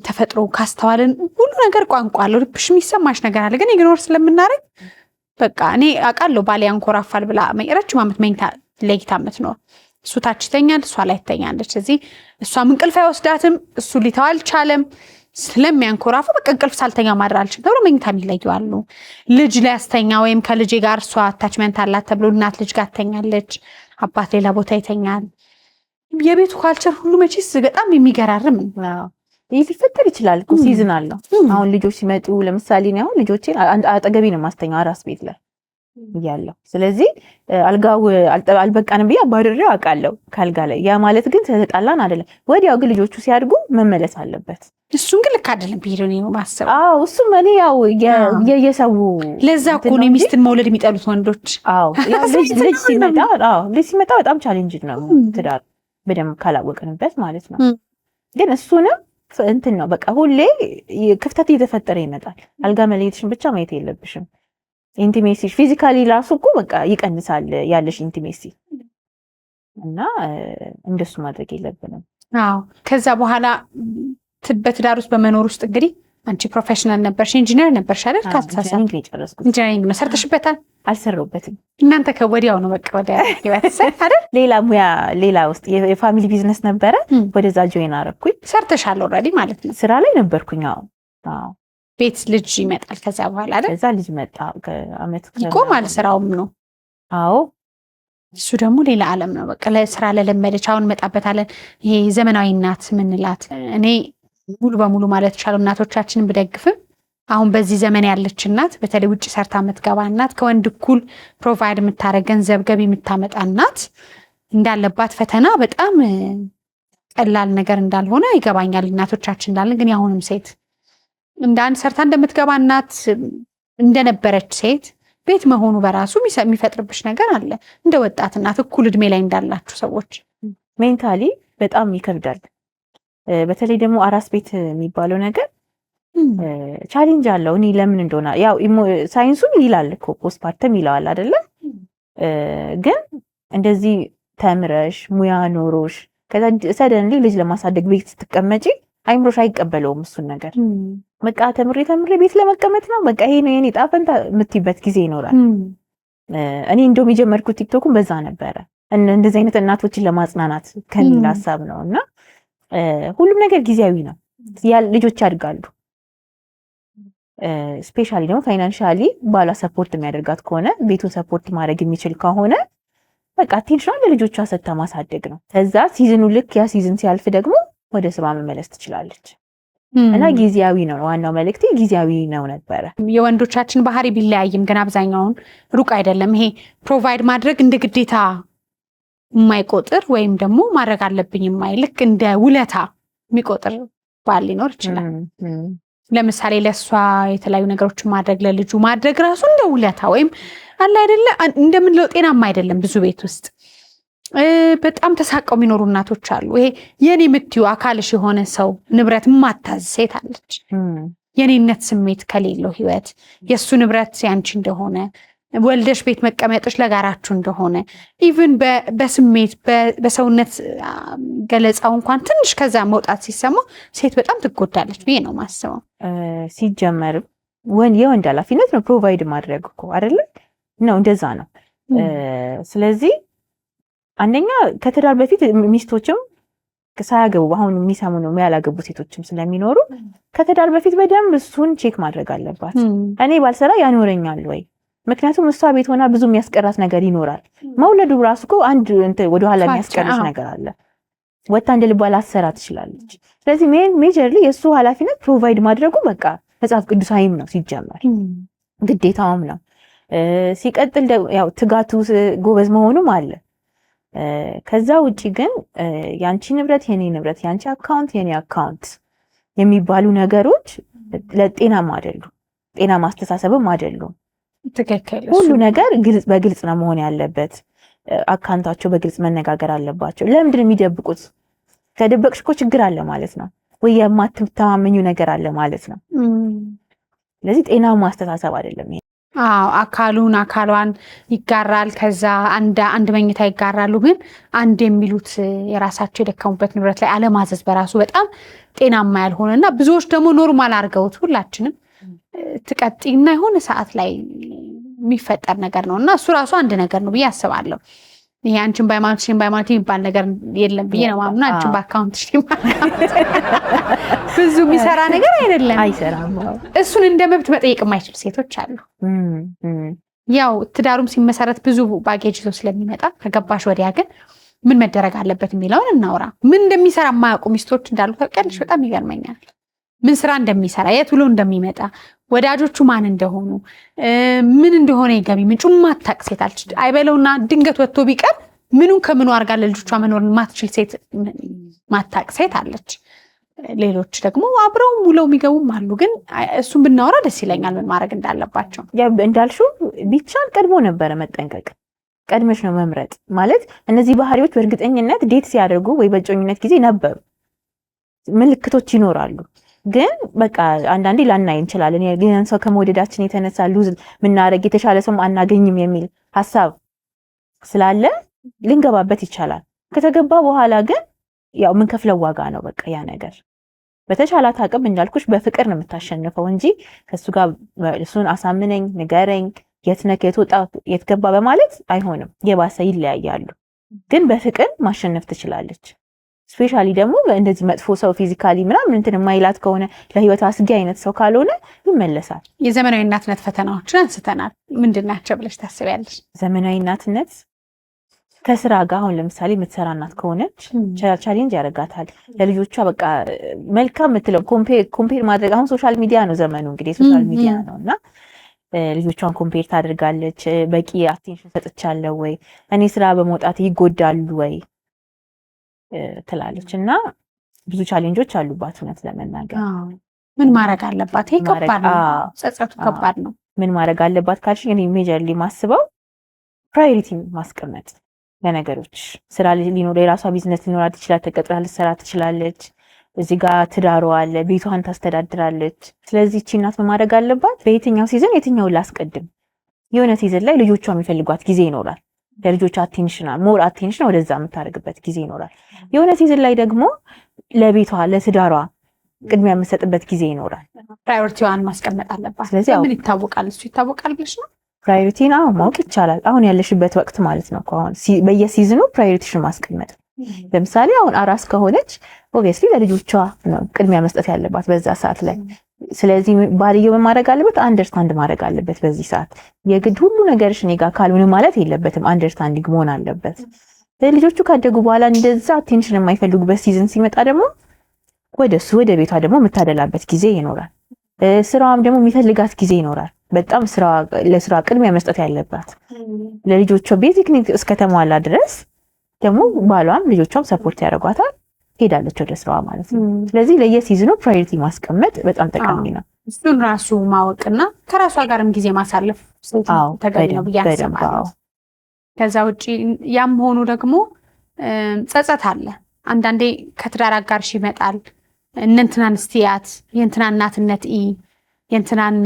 ተፈጥሮ ካስተዋልን ሁሉ ነገር ቋንቋ አለው። ልብሽ የሚሰማሽ ነገር አለ። ግን ኢግኖር ስለምናደርግ በቃ እኔ አውቃለሁ ባሌ ያንኮራፋል ብላ ረጅም ዓመት መኝታ ለይታ የምትኖር። እሱ ታች ይተኛል፣ እሷ ላይ ትተኛለች። ስለዚህ እሷም እንቅልፍ አይወስዳትም፣ እሱ ሊተው አልቻለም። ስለሚያንኮራፉ በቃ እንቅልፍ ሳልተኛ ማድር አልችልም ተብሎ መኝታም ይለያሉ። ልጅ ላይ ያስተኛ ወይም ከልጄ ጋር እሷ አታችመንት አላት ተብሎ እናት ልጅ ጋር ትተኛለች፣ አባት ሌላ ቦታ ይተኛል። የቤቱ ካልቸር ሁሉ መቼስ በጣም የሚገራርም ነው። ይህ ሊፈጠር ይችላል እኮ ሲዝን አለው። አሁን ልጆች ሲመጡ ለምሳሌ ነው አሁን ልጆቼን አጠገቤ ነው ማስተኛው አራስ ቤት ላይ እያለሁ። ስለዚህ አልጋው አልበቃንም ብዬ አባድሬው አውቃለሁ ካልጋ ላይ። ያ ማለት ግን ተጣላን አይደለም። ወዲያው ግን ልጆቹ ሲያድጉ መመለስ አለበት። እሱን ግን ልክ አይደለም ብዬ ነው ማሰብ። አዎ እሱም እኔ ያው የየሰው ለዛ እኮ ነው ሚስትን መውለድ የሚጠሉት ወንዶች። አዎ ልጅ ሲመጣ በጣም ቻሌንጅ ነው ትዳር በደንብ ካላወቅንበት ማለት ነው። ግን እሱንም እንትን ነው በቃ ሁሌ ክፍተት እየተፈጠረ ይመጣል። አልጋ መለየትሽን ብቻ ማየት የለብሽም። ኢንቲሜሲ ፊዚካሊ ራሱ እኮ በቃ ይቀንሳል ያለሽ ኢንቲሜሲ እና እንደሱ ማድረግ የለብንም። አዎ ከዛ በኋላ በትዳር ውስጥ በመኖር ውስጥ እንግዲህ አንቺ ፕሮፌሽናል ነበርሽ፣ ኢንጂነር ነበርሽ አይደል? ኢንጂነሪንግ ነው የጨረስኩት። ኢንጂነሪንግ ነው ሰርተሽበታል? አልሰራሁበትም። እናንተ ከወዲያው ነው በቃ ወደ ህይወት አይደል? ሌላ ሙያ ሌላ ውስጥ የፋሚሊ ቢዝነስ ነበረ፣ ወደዛ ጆይን አደረኩኝ። ሰርተሻል ኦልሬዲ ማለት ነው? ስራ ላይ ነበርኩኝ። አዎ ቤት ልጅ ይመጣል ከዛ በኋላ አይደል? ከዛ ልጅ መጣ ከአመት ይቆማል ስራውም ነው። አዎ እሱ ደግሞ ሌላ ዓለም ነው በቃ ለስራ ለለመደች። አሁን መጣበታለን። ይሄ ዘመናዊ እናት ምንላት እኔ ሙሉ በሙሉ ማለት ይቻላል እናቶቻችንን ብደግፍም አሁን በዚህ ዘመን ያለች እናት በተለይ ውጭ ሰርታ የምትገባ እናት ከወንድ እኩል ፕሮቫይድ የምታደርግ ገንዘብ ገቢ የምታመጣ እናት እንዳለባት ፈተና በጣም ቀላል ነገር እንዳልሆነ ይገባኛል። እናቶቻችን እንዳለን ግን አሁንም ሴት እንደ አንድ ሰርታ እንደምትገባ እናት እንደነበረች ሴት ቤት መሆኑ በራሱ የሚፈጥርብሽ ነገር አለ። እንደ ወጣት እናት እኩል እድሜ ላይ እንዳላችሁ ሰዎች ሜንታሊ በጣም ይከብዳል። በተለይ ደግሞ አራስ ቤት የሚባለው ነገር ቻሌንጅ አለው። እኔ ለምን እንደሆነ ያው ሳይንሱም ይላል እኮ ፖስትፓርተም ይለዋል አይደለ? ግን እንደዚህ ተምረሽ ሙያ ኖሮሽ ከዛ ሰደንሊ ልጅ ለማሳደግ ቤት ስትቀመጪ አይምሮሽ አይቀበለውም እሱን ነገር። በቃ ተምሬ ቤት ለመቀመጥ ነው በቃ ይሄ ነው የኔ ጣፈንታ የምትይበት ጊዜ ይኖራል። እኔ እንደውም የጀመርኩት ቲክቶኩን በዛ ነበረ እንደዚህ አይነት እናቶችን ለማጽናናት ከሚል ሀሳብ ነው። እና ሁሉም ነገር ጊዜያዊ ነው። ልጆች ያድጋሉ። ስፔሻሊ ደግሞ ፋይናንሻሊ ባሏ ሰፖርት የሚያደርጋት ከሆነ ቤቱን ሰፖርት ማድረግ የሚችል ከሆነ በቃ አቴንሽን ለልጆቿ ሰጥታ ማሳደግ ነው። ከዛ ሲዝኑ ልክ ያ ሲዝን ሲያልፍ ደግሞ ወደ ስራ መመለስ ትችላለች። እና ጊዜያዊ ነው ዋናው መልእክቴ፣ ጊዜያዊ ነው ነበረ። የወንዶቻችን ባህሪ ቢለያይም ግን አብዛኛውን ሩቅ አይደለም። ይሄ ፕሮቫይድ ማድረግ እንደ ግዴታ የማይቆጥር ወይም ደግሞ ማድረግ አለብኝ የማይል ልክ እንደ ውለታ የሚቆጥር ባል ሊኖር ይችላል። ለምሳሌ ለእሷ የተለያዩ ነገሮችን ማድረግ ለልጁ ማድረግ ራሱ እንደ ውለታ ወይም አለ አይደለ እንደምንለው ጤናማ አይደለም። ብዙ ቤት ውስጥ በጣም ተሳቀው የሚኖሩ እናቶች አሉ። ይሄ የኔ የምትዩ አካልሽ የሆነ ሰው ንብረት ማታዝ ሴት አለች። የኔነት ስሜት ከሌለው ህይወት የእሱ ንብረት ያንቺ እንደሆነ ወልደሽ ቤት መቀመጥሽ ለጋራችሁ እንደሆነ ኢቭን በስሜት በሰውነት ገለጻው እንኳን ትንሽ ከዛ መውጣት ሲሰማው ሴት በጣም ትጎዳለች ብዬ ነው ማስበው። ሲጀመርም የወንድ ኃላፊነት ነው ፕሮቫይድ ማድረግ እኮ አይደለ ነው፣ እንደዛ ነው። ስለዚህ አንደኛ ከትዳር በፊት ሚስቶችም ሳያገቡ አሁን የሚሰሙ ነው ያላገቡ ሴቶችም ስለሚኖሩ ከትዳር በፊት በደንብ እሱን ቼክ ማድረግ አለባት። እኔ ባልሰራ ያኖረኛል ወይ? ምክንያቱም እሷ ቤት ሆና ብዙ የሚያስቀራት ነገር ይኖራል። መውለዱ ራሱ እኮ አንድ ወደኋላ የሚያስቀርስ ነገር አለ። ወጣ እንደ ልቧ ላሰራ ትችላለች። ስለዚህ ሜጀርሊ የእሱ ኃላፊነት ፕሮቫይድ ማድረጉ በቃ መጽሐፍ ቅዱሳዊም ነው ሲጀመር ግዴታውም ነው። ሲቀጥል ያው ትጋቱ ጎበዝ መሆኑም አለ። ከዛ ውጪ ግን ያንቺ ንብረት የኔ ንብረት፣ ያንቺ አካውንት የኔ አካውንት የሚባሉ ነገሮች ለጤናም አይደሉም፣ ጤናማ አስተሳሰብም አይደሉም። ትክክል። ሁሉ ነገር በግልጽ ነው መሆን ያለበት። አካውንታቸው በግልጽ መነጋገር አለባቸው። ለምንድን ነው የሚደብቁት? ከደበቅሽ እኮ ችግር አለ ማለት ነው፣ ወይ የማትተማመኙ ነገር አለ ማለት ነው። ስለዚህ ጤናማ አስተሳሰብ አይደለም ይሄ። አካሏን ይጋራል። ከዛ አንድ መኝታ ይጋራሉ። ግን አንድ የሚሉት የራሳቸው የደከሙበት ንብረት ላይ አለማዘዝ በራሱ በጣም ጤናማ ያልሆነና ብዙዎች ደግሞ ኖርማል አድርገውት ሁላችንም ትቀጥይና የሆነ ሰዓት ላይ የሚፈጠር ነገር ነው እና እሱ ራሱ አንድ ነገር ነው ብዬ አስባለሁ። ይሄ አንቺን በሃይማኖት የሚባል ነገር የለም ብዬ ነው ማምኑ። አንቺን በአካውንትሽ ብዙ የሚሰራ ነገር አይደለም፣ አይሰራም። እሱን እንደ መብት መጠየቅ የማይችሉ ሴቶች አሉ። ያው ትዳሩም ሲመሰረት ብዙ ባጌጅ ይዞ ስለሚመጣ ከገባሽ ወዲያ ግን ምን መደረግ አለበት የሚለውን እናውራ። ምን እንደሚሰራ የማያውቁ ሚስቶች እንዳሉ ታውቂያለሽ? በጣም ይገርመኛል። ምን ስራ እንደሚሰራ፣ የት ውሎ እንደሚመጣ፣ ወዳጆቹ ማን እንደሆኑ፣ ምን እንደሆነ የገቢ ምንጩ ማታቅ ሴት አለች። አይበለውና ድንገት ወጥቶ ቢቀር ምኑን ከምኑ አድርጋ ለልጆቿ መኖር ማትችል ሴት ማታቅ ሴት አለች። ሌሎች ደግሞ አብረው ውለው የሚገቡም አሉ። ግን እሱን ብናወራ ደስ ይለኛል፣ ምን ማድረግ እንዳለባቸው። እንዳልሽው ቢቻል ቀድሞ ነበረ መጠንቀቅ፣ ቀድመሽ ነው መምረጥ ማለት። እነዚህ ባህሪዎች በእርግጠኝነት ዴት ሲያደርጉ ወይ በእጮኝነት ጊዜ ነበሩ፣ ምልክቶች ይኖራሉ። ግን በቃ አንዳንዴ ላናይ እንችላለን። ያን ሰው ከመወደዳችን የተነሳ ሉዝ ምናደርግ የተሻለ ሰው አናገኝም የሚል ሀሳብ ስላለ ልንገባበት ይቻላል። ከተገባ በኋላ ግን ያው የምንከፍለው ዋጋ ነው በቃ ያ ነገር። በተቻላት አቅም እንዳልኩሽ በፍቅር ነው የምታሸንፈው እንጂ ከሱ ጋር እሱን አሳምነኝ፣ ንገረኝ፣ የት ነህ፣ የት ወጣ፣ የት ገባ በማለት አይሆንም። የባሰ ይለያያሉ። ግን በፍቅር ማሸነፍ ትችላለች። ስፔሻሊ ደግሞ እንደዚህ መጥፎ ሰው ፊዚካሊ ምናምን እንትን የማይላት ከሆነ ለህይወት አስጊ አይነት ሰው ካልሆነ ይመለሳል። የዘመናዊ እናትነት ፈተናዎችን አንስተናል። ምንድን ናቸው ብለሽ ታስቢያለሽ? ዘመናዊ እናትነት ከስራ ጋር አሁን ለምሳሌ የምትሰራ እናት ከሆነች ቻሌንጅ ያደርጋታል። ለልጆቿ በቃ መልካም የምትለው ኮምፔር ማድረግ። አሁን ሶሻል ሚዲያ ነው ዘመኑ እንግዲህ ሶሻል ሚዲያ ነው እና ልጆቿን ኮምፔር ታደርጋለች። በቂ አቴንሽን ሰጥቻለሁ ወይ፣ እኔ ስራ በመውጣት ይጎዳሉ ወይ ትላለች። እና ብዙ ቻሌንጆች አሉባት እውነት ለመናገር። ምን ማድረግ አለባት? ይሄ ከባድ ነው፣ ጸጸቱ ከባድ ነው። ምን ማድረግ አለባት ካልሽ እኔ ሜጀርሊ ማስበው ፕራዮሪቲ ማስቀመጥ ለነገሮች። ስራ ሊኖር የራሷ ቢዝነስ ሊኖራት ይችላል፣ ተቀጥራ ልትሰራ ትችላለች። እዚህ ጋር ትዳሯ አለ፣ ቤቷን ታስተዳድራለች። ስለዚህ እቺ እናት ማድረግ አለባት በየትኛው ሲዝን የትኛውን ላስቀድም። የሆነ ሲዝን ላይ ልጆቿ የሚፈልጓት ጊዜ ይኖራል፣ ለልጆቿ ሞር አቴንሽን ወደዛ የምታደርግበት ጊዜ ይኖራል። የሆነ ሲዝን ላይ ደግሞ ለቤቷ ለትዳሯ ቅድሚያ የምትሰጥበት ጊዜ ይኖራል። ፕራዮሪቲዋን ማስቀመጥ አለባት። ስለዚህ ምን ይታወቃል? እሱ ይታወቃል ብለሽ ነው? ፕራዮሪቲን ማወቅ ይቻላል። አሁን ያለሽበት ወቅት ማለት ነው። አሁን በየሲዝኑ ፕራዮሪቲሽን ማስቀመጥ። ለምሳሌ አሁን አራስ ከሆነች ኦብቪየስሊ ለልጆቿ ነው ቅድሚያ መስጠት ያለባት በዛ ሰዓት ላይ። ስለዚህ ባልየው ማድረግ አለበት፣ አንደርስታንድ ማድረግ አለበት። በዚህ ሰዓት የግድ ሁሉ ነገርሽ እኔ ጋር ካልሆነ ማለት የለበትም። አንደርስታንዲንግ መሆን አለበት። ልጆቹ ካደጉ በኋላ እንደዛ አቴንሽን የማይፈልጉበት ሲዝን ሲመጣ ደግሞ ወደሱ ወደ ቤቷ ደግሞ የምታደላበት ጊዜ ይኖራል። ስራዋም ደግሞ የሚፈልጋት ጊዜ ይኖራል። በጣም ለስራ ቅድሚያ መስጠት ያለባት ለልጆቿ ቤዚክ ኒድ እስከተሟላ ድረስ ደግሞ ባሏም ልጆቿም ሰፖርት ያደርጓታል፣ ሄዳለች ወደ ስራዋ ማለት ነው። ስለዚህ ለየሲዝኑ ፕራዮሪቲ ማስቀመጥ በጣም ጠቃሚ ነው። እሱን ራሱ ማወቅና ከራሷ ጋርም ጊዜ ማሳለፍ ተገቢ ነው ብዬ አስባለሁ። ከዛ ውጪ ያም ሆኑ ደግሞ ጸጸት አለ። አንዳንዴ ከትዳር አጋርሽ ይመጣል እንንትናን እስቲያት የእንትናን እናትነት የእንትናን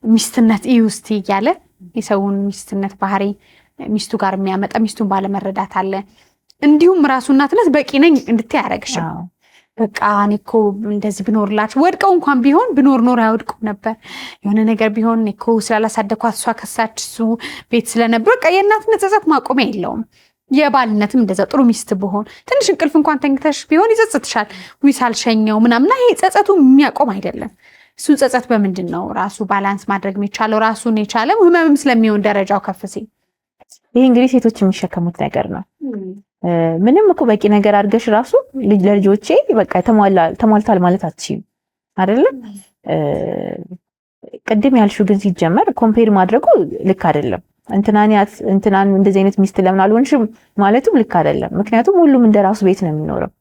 ሚስትነት ውስጥ እያለ የሰውን ሚስትነት ባህሪ ሚስቱ ጋር የሚያመጣ ሚስቱን ባለመረዳት አለ። እንዲሁም ራሱ እናትነት በቂ ነኝ እንድትይ ያደርግሻል። በቃ እኔ እኮ እንደዚህ ብኖርላችሁ ወድቀው እንኳን ቢሆን ብኖር ኖር አይወድቁም ነበር። የሆነ ነገር ቢሆን እኔ እኮ ስላላሳደኳት እሷ ከሳች እሱ ቤት ስለነበር በቃ የእናትነት ጸጸት ማቆሚያ የለውም። የባልነትም እንደዛ ጥሩ ሚስት ብሆን ትንሽ እንቅልፍ እንኳን ተኝተሽ ቢሆን ይጸጽትሻል። ዊስ አልሸኘው ምናምና ይሄ ጸጸቱ የሚያቆም አይደለም። እሱ ጸጸት በምንድን ነው ራሱ ባላንስ ማድረግ የሚቻለው? ራሱን የቻለ ህመምም ስለሚሆን ደረጃው ከፍ ሲል ይሄ እንግዲህ ሴቶች የሚሸከሙት ነገር ነው። ምንም እኮ በቂ ነገር አድርገሽ ራሱ ለልጆቼ በቃ ተሟልቷል ማለት አትችይም አይደለም። ቅድም ያልሽው ግን ሲጀመር ኮምፔር ማድረጉ ልክ አይደለም። እንትናን እንደዚህ አይነት ሚስት ለምን አልሆንሽም ማለቱም ልክ አይደለም። ምክንያቱም ሁሉም እንደራሱ ቤት ነው የሚኖረው።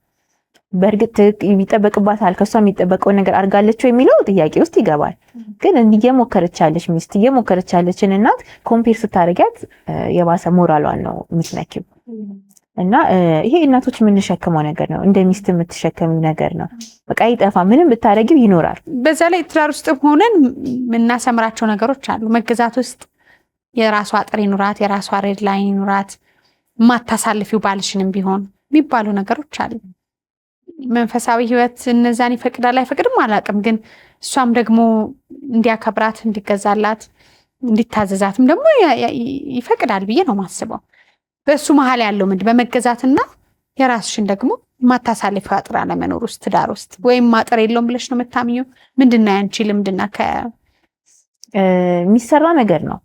በእርግጥ ይጠበቅባታል ከሷ የሚጠበቀውን ነገር አድርጋለች የሚለው ጥያቄ ውስጥ ይገባል። ግን እየሞከረች ያለች ሚስት እየሞከረች ያለችን እናት ኮምፔር ስታደርጊያት የባሰ ሞራሏን ነው የምትነኪው። እና ይሄ እናቶች የምንሸከመው ነገር ነው፣ እንደ ሚስት የምትሸከሚው ነገር ነው። በቃ ይጠፋ ምንም ብታደርጊው ይኖራል። በዛ ላይ ትዳር ውስጥ ሆነን የምናሰምራቸው ነገሮች አሉ። መገዛት ውስጥ የራሷ አጥር ይኑራት፣ የራሷ ሬድ ላይን ይኑራት፣ ማታሳልፊው ባልሽንም ቢሆን የሚባሉ ነገሮች አሉ። መንፈሳዊ ህይወት እነዛን ይፈቅዳል አይፈቅድም አላውቅም። ግን እሷም ደግሞ እንዲያከብራት፣ እንዲገዛላት፣ እንዲታዘዛትም ደግሞ ይፈቅዳል ብዬ ነው ማስበው። በእሱ መሀል ያለው ምንድን በመገዛትና የራስሽን ደግሞ ማታሳልፊው አጥር አለመኖር ውስጥ ትዳር ውስጥ ወይም ማጥር የለውም ብለሽ ነው የምታምኚው? ምንድነው ያንቺ ልምድና የሚሰራ ነገር ነው።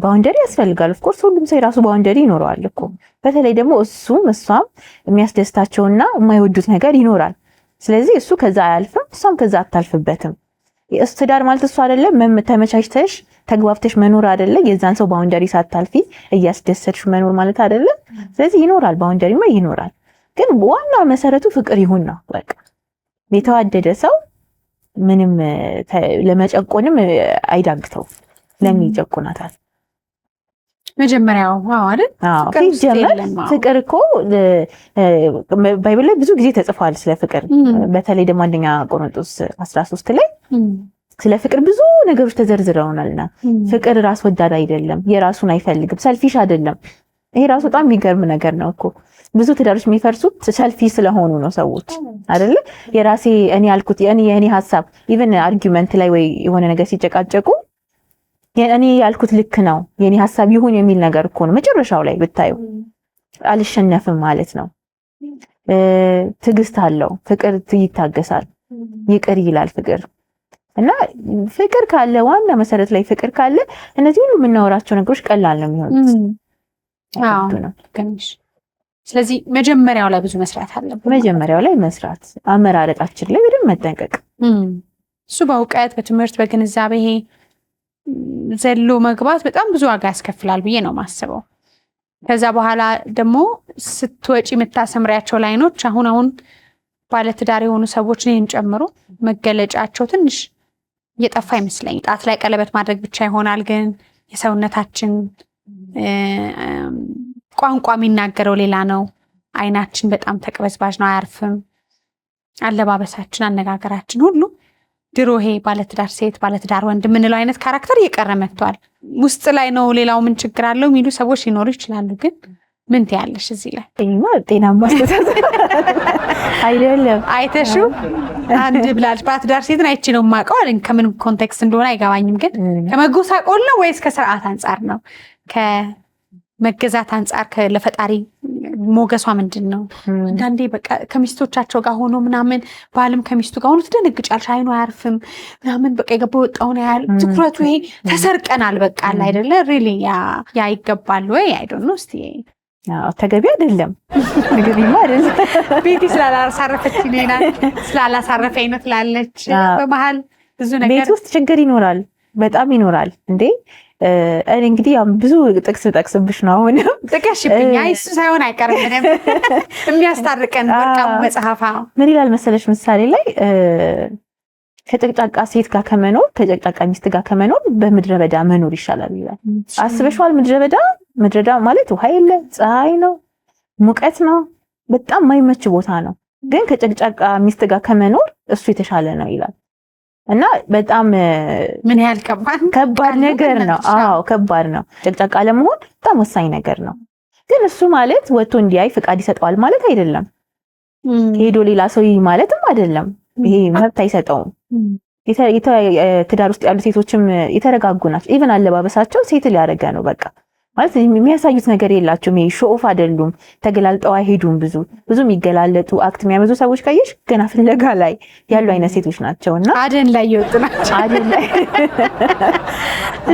ባውንደሪ ያስፈልጋል። ኦፍኮርስ ሁሉም ሰው የራሱ ባውንደሪ ይኖረዋል እኮ። በተለይ ደግሞ እሱም እሷም የሚያስደስታቸውና የማይወዱት ነገር ይኖራል። ስለዚህ እሱ ከዛ አያልፍም፣ እሷም ከዛ አታልፍበትም። እሱ ትዳር ማለት እሱ አይደለም ተመቻችተሽ ተግባብተሽ መኖር አይደለ? የዛን ሰው ባውንደሪ ሳታልፊ እያስደሰትሽ መኖር ማለት አይደለ? ስለዚህ ይኖራል፣ ባውንደሪማ ይኖራል። ግን ዋና መሰረቱ ፍቅር ይሁን ነው በቃ። የተዋደደ ሰው ምንም ለመጨቆንም አይዳግተው። ለምን ይጨቁናታል? መጀመሪያው አይደል? ፍቅር እኮ ባይብል ላይ ብዙ ጊዜ ተጽፏል ስለ ፍቅር። በተለይ ደግሞ አንደኛ ቆሮንቶስ 13 ላይ ስለ ፍቅር ብዙ ነገሮች ተዘርዝረውናልና ፍቅር ራስ ወዳድ አይደለም፣ የራሱን አይፈልግም፣ ሰልፊሽ አይደለም። ይሄ ራሱ በጣም የሚገርም ነገር ነው እኮ። ብዙ ትዳሮች የሚፈርሱት ሰልፊ ስለሆኑ ነው ሰዎች አይደለ? የራሴ እኔ ያልኩት የኔ ሐሳብ ኢቭን አርጊውመንት ላይ ወይ የሆነ ነገር ሲጨቃጨቁ እኔ ያልኩት ልክ ነው የኔ ሐሳብ ይሁን የሚል ነገር እኮ ነው መጨረሻው ላይ ብታዩ። አልሸነፍም ማለት ነው። ትዕግስት አለው ፍቅር፣ ይታገሳል፣ ይቅር ይላል ፍቅር። እና ፍቅር ካለ ዋና መሰረት ላይ ፍቅር ካለ እነዚህ ሁሉ የምናወራቸው ነገሮች ቀላል ነው የሚሆኑት። ስለዚህ መጀመሪያው ላይ ብዙ መስራት አለብን። መጀመሪያው ላይ መስራት፣ አመራረጣችን ላይ በደንብ መጠንቀቅ። እሱ በእውቀት በትምህርት በግንዛቤ ዘሎ መግባት በጣም ብዙ ዋጋ ያስከፍላል ብዬ ነው ማስበው። ከዛ በኋላ ደግሞ ስትወጪ የምታሰምሪያቸው ላይኖች አሁን ባለትዳር የሆኑ ሰዎች እኔን ጨምሮ መገለጫቸው ትንሽ እየጠፋ ይመስለኝ። ጣት ላይ ቀለበት ማድረግ ብቻ ይሆናል፣ ግን የሰውነታችን ቋንቋ የሚናገረው ሌላ ነው። አይናችን በጣም ተቅበዝባዥ ነው፣ አያርፍም። አለባበሳችን፣ አነጋገራችን ሁሉ ድሮ ይሄ ባለትዳር ሴት ባለትዳር ወንድ የምንለው አይነት ካራክተር እየቀረ መጥቷል። ውስጥ ላይ ነው ሌላው ምን ችግር አለው የሚሉ ሰዎች ሊኖሩ ይችላሉ። ግን ምን ትያለሽ እዚህ ላይ? ጤናማ አይደለም። አይተሽው አንድ ብላል ባለትዳር ሴትን አይቼ ነው የማውቀው አለኝ። ከምን ኮንቴክስት እንደሆነ አይገባኝም። ግን ከመጎሳቆል ነው ወይስ ከስርዓት አንጻር ነው? ከመገዛት አንጻር ለፈጣሪ ሞገሷ ምንድን ነው? አንዳንዴ በቃ ከሚስቶቻቸው ጋር ሆኖ ምናምን ባልም ከሚስቱ ጋር ሆኖ ትደነግጫለሽ። አይኑ አያርፍም ምናምን በቃ የገባው ወጣውን ያህል ትኩረቱ ይሄ ተሰርቀናል በቃ አለ አይደለ? ሪሊ ያ ይገባል ወይ? አይ ዶንት ኖ። እስቲ ተገቢ አይደለም። ተገቢማ አይደለም። ቤቲ ስላላሳረፈች ነና ስላላሳረፈኝ ነው ትላለች። በመሀል ብዙ ነገር ቤት ውስጥ ችግር ይኖራል፣ በጣም ይኖራል እንዴ። እኔ እንግዲህ ብዙ ጥቅስ ጠቅስብሽ ነው። አሁን ጥቀሽብኝ። እሱ ሳይሆን አይቀርም የሚያስታርቀን ወርቃሙ መጽሐፋ ምን ይላል መሰለሽ? ምሳሌ ላይ ከጨቅጫቃ ሴት ጋር ከመኖር ከጨቅጫቃ ሚስት ጋር ከመኖር በምድረ በዳ መኖር ይሻላል ይላል። አስበሽዋል? ምድረ በዳ ማለት ውሃ የለ፣ ፀሐይ ነው፣ ሙቀት ነው፣ በጣም የማይመች ቦታ ነው። ግን ከጨቅጫቃ ሚስት ጋር ከመኖር እሱ የተሻለ ነው ይላል። እና በጣም ምን ያህል ከባድ ነገር ነው። አዎ ከባድ ነው። ጨቅጫቃ ለመሆን በጣም ወሳኝ ነገር ነው። ግን እሱ ማለት ወጥቶ እንዲያይ ፍቃድ ይሰጠዋል ማለት አይደለም። ሄዶ ሌላ ሰው ማለትም አይደለም። ይሄ መብት አይሰጠውም። ትዳር ውስጥ ያሉ ሴቶችም የተረጋጉ ናቸው። ኢቭን አለባበሳቸው ሴት ሊያደርገ ነው በቃ ማለት የሚያሳዩት ነገር የላቸውም። ይሄ ሾኦፍ አይደሉም። ተገላልጠው አይሄዱም። ብዙ የሚገላለጡ አክት የሚያመዙ ሰዎች ካየሽ ገና ፍለጋ ላይ ያሉ አይነት ሴቶች ናቸውና አደን ላይ ይወጡ ናቸው። አደን ላይ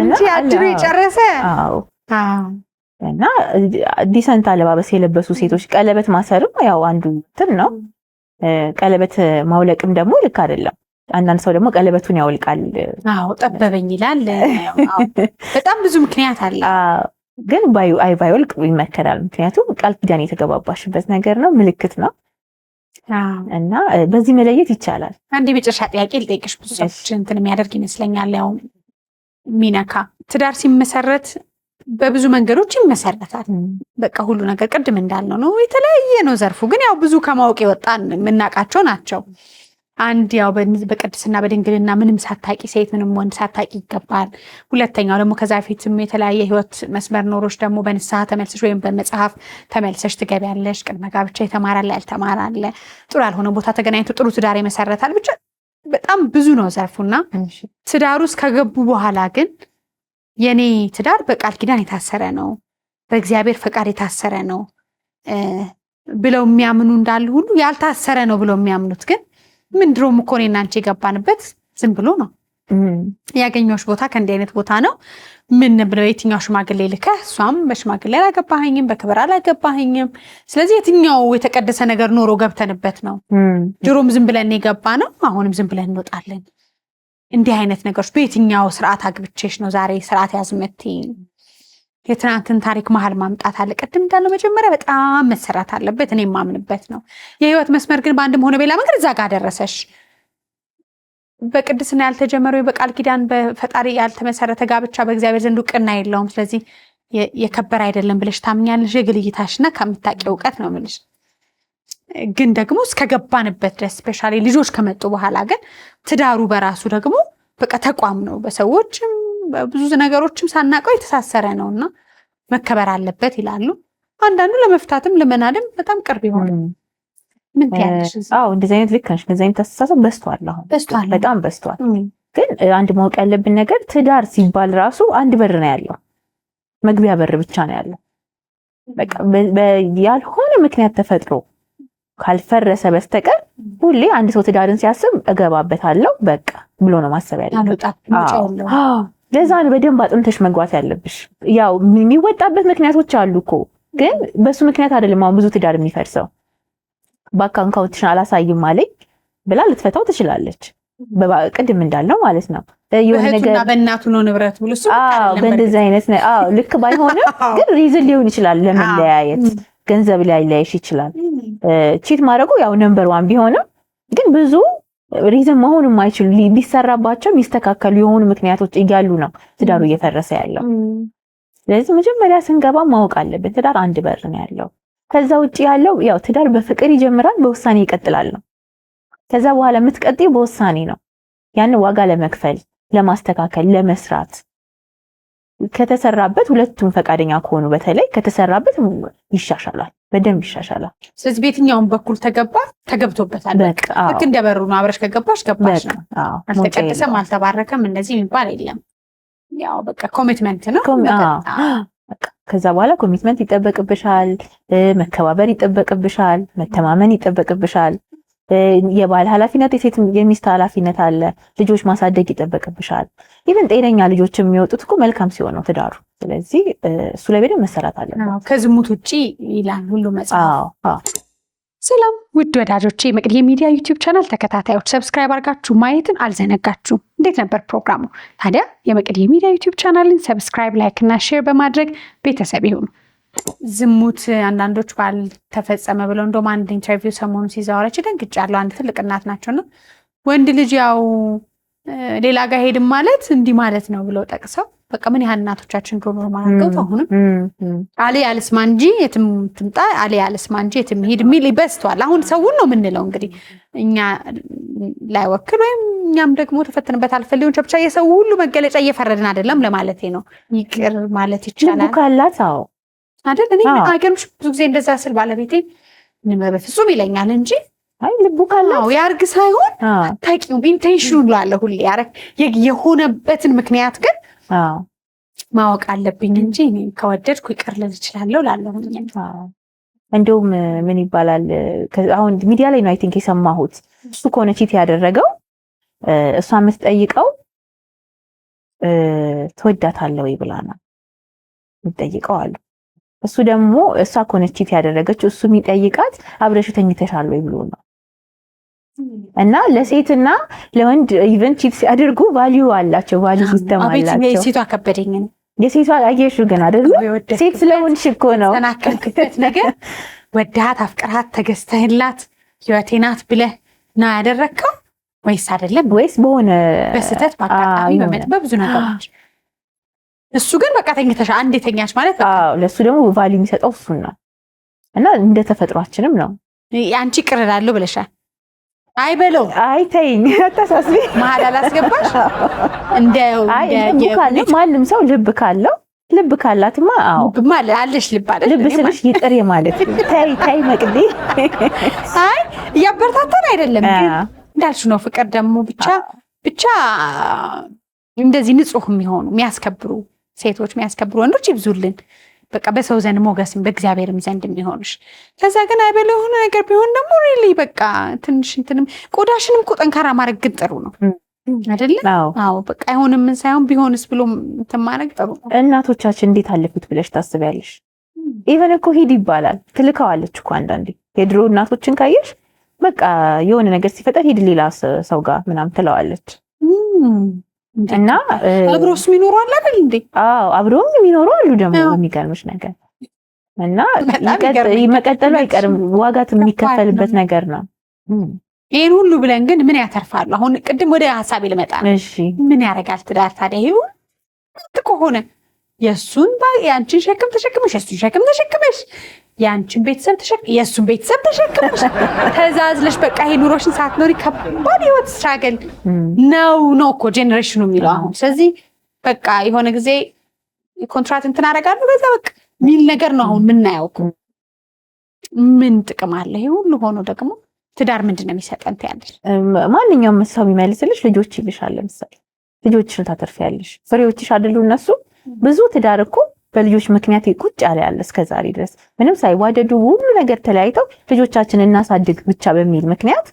እንጂ አድሮ የጨረሰ አዎ። እና ዲሰንት አለባበስ የለበሱ ሴቶች ቀለበት ማሰርም ያው አንዱ እንትን ነው። ቀለበት ማውለቅም ደግሞ ልክ አይደለም። አንዳንድ ሰው ደግሞ ቀለበቱን ያወልቃል። አዎ ጠበበኝ ይላል። በጣም ብዙ ምክንያት አለ። ግን ባይወልቅ ይመከራል። ምክንያቱም ቃል ኪዳን የተገባባሽበት ነገር ነው፣ ምልክት ነው። እና በዚህ መለየት ይቻላል። አንድ የመጨረሻ ጥያቄ ልጠይቅሽ። ብዙ ሰዎች እንትን የሚያደርግ ይመስለኛል። ያው ሚነካ ትዳር ሲመሰረት በብዙ መንገዶች ይመሰረታል። በቃ ሁሉ ነገር ቅድም እንዳልነው ነው፣ የተለያየ ነው ዘርፉ። ግን ያው ብዙ ከማወቅ የወጣን የምናውቃቸው ናቸው። አንድ ያው በቅድስና በድንግልና ምንም ሳታቂ ሴት ምንም ወንድ ሳታቂ ይገባል። ሁለተኛው ደግሞ ከዛ ፊትም የተለያየ ህይወት መስመር ኖሮች ደግሞ በንስሐ ተመልሰሽ ወይም በመጽሐፍ ተመልሰሽ ትገቢያለሽ። ቅድመ ጋብቻ የተማራለ ያልተማራለ፣ ጥሩ ያልሆነ ቦታ ተገናኝቶ ጥሩ ትዳር ይመሰረታል። ብቻ በጣም ብዙ ነው ዘርፉና ትዳር ውስጥ ከገቡ በኋላ ግን የኔ ትዳር በቃል ኪዳን የታሰረ ነው፣ በእግዚአብሔር ፈቃድ የታሰረ ነው ብለው የሚያምኑ እንዳሉ ሁሉ ያልታሰረ ነው ብለው የሚያምኑት ግን ምንድሮም እኮ እኔና አንቺ የገባንበት ዝም ብሎ ነው። ያገኘሁሽ ቦታ ከእንዲህ አይነት ቦታ ነው ምን ብለው የትኛው ሽማግሌ ልከህ እሷም በሽማግሌ አላገባኸኝም በክብር አላገባኸኝም ስለዚህ የትኛው የተቀደሰ ነገር ኖሮ ገብተንበት ነው ድሮም ዝም ብለን የገባ ነው አሁንም ዝም ብለን እንወጣለን። እንዲህ አይነት ነገሮች በየትኛው ስርዓት አግብቼሽ ነው ዛሬ ስርዓት ያዝመትኝ? የትናንትን ታሪክ መሀል ማምጣት አለ። ቅድም እንዳለው መጀመሪያ በጣም መሰራት አለበት። እኔ የማምንበት ነው። የህይወት መስመር ግን በአንድም ሆነ በሌላ መንገድ እዛ ጋር ደረሰሽ። በቅድስና ያልተጀመረው በቃል ኪዳን በፈጣሪ ያልተመሰረተ ጋብቻ በእግዚአብሔር ዘንድ እውቅና የለውም። ስለዚህ የከበረ አይደለም ብለሽ ታምኛለሽ። የግል እይታሽና ከምታውቂው እውቀት ነው የምልሽ። ግን ደግሞ እስከገባንበት ድረስ ስፔሻሊ ልጆች ከመጡ በኋላ ግን ትዳሩ በራሱ ደግሞ በቃ ተቋም ነው። በሰዎችም በብዙ ነገሮችም ሳናውቀው የተሳሰረ ነውና መከበር አለበት ይላሉ። አንዳንዱ ለመፍታትም ለመናድም በጣም ቅርብ ይሆናል። ምን ትያለሽ? አዎ እንደዚህ አይነት ልክ ነሽ። እንደዚህ አይነት አስተሳሰብ በዝቷል። አሁን በጣም በዝቷል። ግን አንድ ማወቅ ያለብን ነገር ትዳር ሲባል ራሱ አንድ በር ነው ያለው፣ መግቢያ በር ብቻ ነው ያለው። በቃ ያልሆነ ምክንያት ተፈጥሮ ካልፈረሰ በስተቀር ሁሌ አንድ ሰው ትዳርን ሲያስብ እገባበታለሁ በቃ ብሎ ነው ማሰብ ያለበት። ለዛ ነው በደንብ አጥንተሽ መግባት ያለብሽ። ያው የሚወጣበት ምክንያቶች አሉ እኮ፣ ግን በሱ ምክንያት አይደለም አሁን ብዙ ትዳር የሚፈርሰው። በአካውንትሽን አላሳይም አለኝ ብላ ልትፈታው ትችላለች። ቅድም እንዳለው ማለት ነው የሆነ ነገር በእናቱ ነው ንብረት ብሎ እሱ በእንደዚህ አይነት ልክ ባይሆንም ግን ሪዝን ሊሆን ይችላል ለመለያየት። ገንዘብ ላይ ላይሽ ይችላል። ቺት ማድረጉ ያው ነምበር 1 ቢሆንም ግን ብዙ ሪዝን መሆን የማይችሉ ሊሰራባቸው የሚስተካከሉ የሆኑ ምክንያቶች እያሉ ነው ትዳሩ እየፈረሰ ያለው። ስለዚህ መጀመሪያ ስንገባ ማወቅ አለብን ትዳር አንድ በር ነው ያለው። ከዛ ውጪ ያለው ያው ትዳር በፍቅር ይጀምራል፣ በውሳኔ ይቀጥላል ነው። ከዛ በኋላ የምትቀጥይ በውሳኔ ነው። ያን ዋጋ ለመክፈል፣ ለማስተካከል፣ ለመስራት ከተሰራበት ሁለቱም ፈቃደኛ ከሆኑ በተለይ ከተሰራበት ይሻሻላል፣ በደንብ ይሻሻላል። ስለዚህ በየትኛውም በኩል ተገብቶበታል። በቃ ልክ እንደበሩ ነው። አብረሽ ከገባሽ ገባሽ ነው። አልተቀደሰም አልተባረከም እንደዚህ የሚባል የለም። ያው በቃ ኮሚትመንት ነው። ከዛ በኋላ ኮሚትመንት ይጠበቅብሻል፣ መከባበር ይጠበቅብሻል፣ መተማመን ይጠበቅብሻል። የባል ኃላፊነት የሴት የሚስት ኃላፊነት አለ። ልጆች ማሳደግ ይጠበቅብሻል። ኢቭን ጤነኛ ልጆች የሚወጡት እኮ መልካም ሲሆን ነው ትዳሩ። ስለዚህ እሱ ላይ በደንብ መሰራት አለበት። ከዝሙት ውጪ ይላል ሁሉ መጽሐፍ። ሰላም ውድ ወዳጆቼ፣ የመቅድዬ ሚዲያ ዩቲዩብ ቻናል ተከታታዮች ሰብስክራይብ አድርጋችሁ ማየትን አልዘነጋችሁም። እንዴት ነበር ፕሮግራሙ? ታዲያ የመቅድዬ ሚዲያ ዩቲዩብ ቻናልን ሰብስክራይብ፣ ላይክ እና ሼር በማድረግ ቤተሰብ ይሁኑ። ዝሙት አንዳንዶች ባልተፈጸመ ብለው እንደውም አንድ ኢንተርቪው ሰሞኑን ሲዛወራች ደንግጫለሁ። አንድ ትልቅ እናት ናቸውና ወንድ ልጅ ያው ሌላ ጋር ሄድም ማለት እንዲህ ማለት ነው ብለው ጠቅሰው በቃ ምን ያህል እናቶቻችን ድሮ ኖርማል አድርገውት አሁንም አሌ አልስማ እንጂ የትም ትምጣ አሌ አልስማ እንጂ የትም ሄድ የሚል ይበስቷል። አሁን ሰውን ነው የምንለው እንግዲህ እኛ ላይወክል ወይም እኛም ደግሞ ተፈትንበት አልፈልግም ብቻ የሰው ሁሉ መገለጫ እየፈረድን አይደለም ለማለት ነው። ይቅር ማለት ይቻላል ካላት አዎ አይደል? እኔ አገርሽ ብዙ ጊዜ እንደዛ ስል ባለቤቴ በፍጹም ይለኛል እንጂ አይ ልቡ ካላት ያርግ ሳይሆን ታቂው ኢንቴንሽኑ ብላለ ሁሌ ያረክ የሆነበትን ምክንያት ግን ማወቅ አለብኝ እንጂ እኔ ከወደድኩ ይቅር ልል እችላለሁ ላለሁኝ። እንደውም ምን ይባላል አሁን ሚዲያ ላይ ነው አይ ቲንክ የሰማሁት። እሱ ከሆነ ቺት ያደረገው እሷ የምትጠይቀው ትወዳታለህ ወይ ብላ ነው የምትጠይቀው አሉ። እሱ ደግሞ እሷ ከሆነ ቺት ያደረገችው እሱ የሚጠይቃት አብረሽ ተኝተሻል ወይ ብሎ ነው። እና ለሴትና ለወንድ ኢቨን ቺት ሲያደርጉ ቫልዩ አላቸው፣ ቫልዩ ሲስተም አላቸው። የሴቷ ከበደኝ ነው የሴቷ አየሽ ግን አይደል? ሴት ስለሆንሽ እኮ ነው ተናከልክበት ነገር ወዳት አፍቅራት ተገዝተህላት ህይወቴ ናት ብለህ ነው ያደረከው ወይስ አይደለም? ወይስ በሆነ በስተት በአጋጣሚ በብዙ ነገሮች እሱ ግን በቃ ተኝተሻል አንዴ ተኛሽ ማለት አዎ ለሱ ደግሞ ቫልዩ የሚሰጠው እሱ ነው። እና እንደ ተፈጥሯችንም ነው አንቺ ቅርዳለሁ ብለሻል። አይ በለው አይ ተይኝ አታሳስቢ መሀል አላስገባሽ እንደው ማንም ሰው ልብ ካለው ልብ ካላትማ አዎ ማለት አለሽ ልብ አይደል? ልብ ስልሽ ይቅር ማለት ታይ መቅዲ አይ ያበረታታን አይደለም ግን እንዳልሽ ነው። ፍቅር ደግሞ ብቻ እንደዚህ ንጹህ የሚሆኑ የሚያስከብሩ ሴቶች የሚያስከብሩ ወንዶች ይብዙልን። በቃ በሰው ዘንድ ሞገስም በእግዚአብሔርም ዘንድ የሚሆንሽ። ከዛ ግን አይበለ የሆነ ነገር ቢሆን ደግሞ ሪሊ በቃ ትንሽ እንትንም ቆዳሽንም እኮ ጠንካራ ማድረግ ግን ጥሩ ነው አይደለ? አዎ በቃ አይሆንም ምን ሳይሆን ቢሆንስ ብሎ እንትን ማድረግ ጥሩ ነው። እናቶቻችን እንዴት አለፉት ብለሽ ታስቢያለሽ? ኢቨን እኮ ሂድ ይባላል ትልከዋለች እኮ አንዳንዴ የድሮ እናቶችን ካየሽ በቃ የሆነ ነገር ሲፈጠር ሂድ ሌላ ሰው ጋር ምናምን ትለዋለች። እና አብሮስ የሚኖሩ አለ አይደል እንዴ? አዎ አብሮም የሚኖሩ አሉ ደግሞ የሚገርምሽ ነገር እና መቀጠሉ አይቀርም ዋጋት የሚከፈልበት ነገር ነው። ይሄን ሁሉ ብለን ግን ምን ያተርፋሉ? አሁን ቅድም ወደ ሐሳቤ ልመጣ ነው። እሺ ምን ያደርጋል ትዳር ታዲያ? ይሁን ከሆነ የሱን ያንቺን ሸክም ተሸክመሽ የሱን ሸክም ተሸክመሽ ያንቺን ቤተሰብ የሱን ቤተሰብ ተሸክመሽ ተዛዝለሽ በቃ ይሄ ኑሮሽን ሳትኖሪ ከባድ ህይወት ስትራገል ነው እኮ ጄኔሬሽኑ የሚለው አሁን። ስለዚህ በቃ የሆነ ጊዜ ኮንትራት እንትን አደርጋለሁ በዛ በቃ ሚል ነገር ነው አሁን የምናየው እኮ። ምን ጥቅም አለ? ይሄ ሁሉ ሆኖ ደግሞ ትዳር ምንድን ነው የሚሰጠን ትያለሽ? ማንኛውም ሰው የሚመልስልሽ ልጆች ይልሻል። ለምሳሌ ልጆችሽን ታተርፊያለሽ፣ ፍሬዎችሽ አይደሉ እነሱ። ብዙ ትዳር እኮ በልጆች ምክንያት ቁጭ ያለ እስከዛሬ ድረስ ምንም ሳይዋደዱ ሁሉ ነገር ተለያይተው ልጆቻችንን እናሳድግ ብቻ በሚል ምክንያት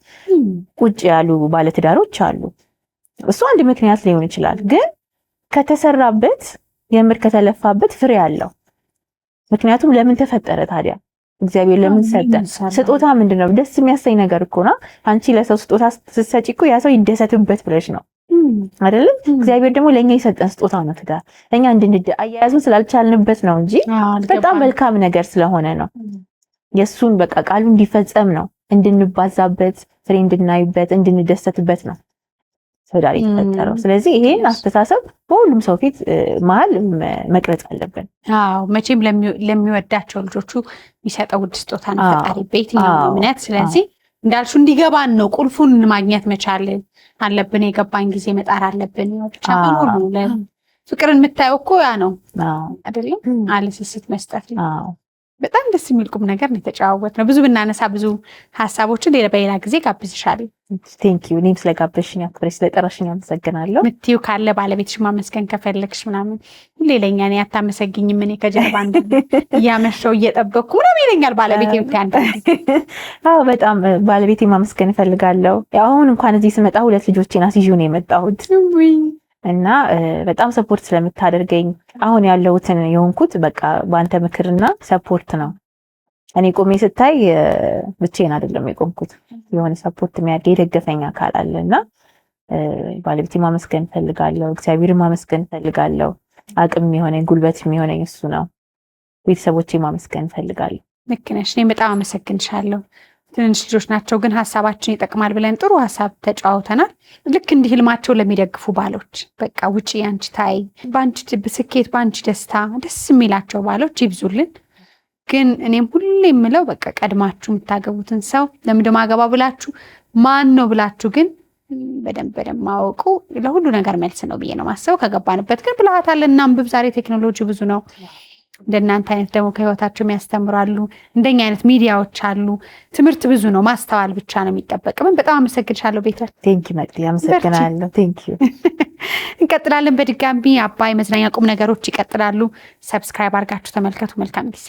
ቁጭ ያሉ ባለትዳሮች አሉ። እሱ አንድ ምክንያት ሊሆን ይችላል፣ ግን ከተሰራበት የምር ከተለፋበት ፍሬ አለው። ምክንያቱም ለምን ተፈጠረ ታዲያ? እግዚአብሔር ለምን ሰጠ? ስጦታ ምንድነው? ደስ የሚያሰኝ ነገር እኮ ነው። አንቺ ለሰው ስጦታ ስትሰጪ እኮ ያ ሰው ይደሰትበት ብለሽ ነው አይደለም? እግዚአብሔር ደግሞ ለኛ የሰጠን ስጦታ ነው ትዳር። እኛ አያያዙን ስላልቻልንበት ነው እንጂ በጣም መልካም ነገር ስለሆነ ነው። የሱን በቃ ቃሉ እንዲፈጸም ነው፣ እንድንባዛበት፣ ፍሬ እንድናይበት፣ እንድንደሰትበት ነው ትዳር የተፈጠረው። ስለዚህ ይሄን አስተሳሰብ በሁሉም ሰው ፊት መሀል መቅረጽ አለብን። አዎ መቼም ለሚወዳቸው ልጆቹ የሚሰጠው ውድ ስጦታ ነው ፈጣሪ በየትኛው እምነት። ስለዚህ እንዳልሹ እንዲገባን ነው ቁልፉን ማግኘት መቻል አለብን። የገባን ጊዜ መጣር አለብን። ብቻ መኖር ነው። ፍቅርን የምታየው እኮ ያ ነው አይደለም? አለስስት መስጠት ነው። በጣም ደስ የሚል ቁም ነገር ነው የተጨዋወትነው። ብዙ ብናነሳ ብዙ ሀሳቦችን በሌላ ጊዜ ጋብዝሻለሁ። ቴንኪዩ። እኔም ስለጋበዝሽኝ አክብረሽ ስለጠራሽኝ አመሰግናለሁ። ምትዩ ካለ ባለቤትሽ ማመስገን ከፈለግሽ ምናምን ሌላኛ እኔ አታመሰግኝም እኔ ከጀርባ እያመሸው እየጠበቅኩ ምናምን ይለኛል ባለቤቴ። አዎ በጣም ባለቤቴ ማመስገን እፈልጋለሁ። አሁን እንኳን እዚህ ስመጣ 2 ልጆቼን አስይዤ ነው የመጣሁት እና በጣም ሰፖርት ስለምታደርገኝ አሁን ያለሁትን የሆንኩት በቃ በአንተ ምክርና ሰፖርት ነው። እኔ ቆሜ ስታይ ብቻዬን አይደለም የቆምኩት፣ የሆነ ሰፖርት የሚያደርግ የደገፈኝ አካል አለና ባለቤቴ ማመስገን እፈልጋለሁ። እግዚአብሔርን ማመስገን እፈልጋለሁ። አቅም የሚሆነኝ ጉልበት የሚሆነኝ እሱ ነው። ቤተሰቦቼ ማመስገን እፈልጋለሁ። ልክ ነሽ። እኔ በጣም አመሰግንሻለሁ። ትንንሽ ልጆች ናቸው ግን ሀሳባችን ይጠቅማል ብለን ጥሩ ሀሳብ ተጫውተናል። ልክ እንዲህ ህልማቸው ለሚደግፉ ባሎች በቃ ውጪ አንቺ ታይ፣ በአንቺ ስኬት፣ በአንቺ ደስታ ደስ የሚላቸው ባሎች ይብዙልን። ግን እኔም ሁሌ የምለው በቃ ቀድማችሁ የምታገቡትን ሰው ለምንድን ማገባ ብላችሁ ማን ነው ብላችሁ ግን በደንብ ማወቁ ለሁሉ ነገር መልስ ነው ብዬ ነው ማሰብ። ከገባንበት ግን ብልሃት አለ። እናንብብ። ዛሬ ቴክኖሎጂ ብዙ ነው። እንደናንተ አይነት ደግሞ ከህይወታቸው የሚያስተምራሉ እንደኛ አይነት ሚዲያዎች አሉ። ትምህርት ብዙ ነው፣ ማስተዋል ብቻ ነው የሚጠበቅብን። በጣም አመሰግንሻለሁ ቤተል። ቴንኪ መቅዲ፣ አመሰግናለሁ። ቴንኪ። እንቀጥላለን። በድጋሚ አባይ መዝናኛ ቁም ነገሮች ይቀጥላሉ። ሰብስክራይብ አድርጋችሁ ተመልከቱ። መልካም ጊዜ።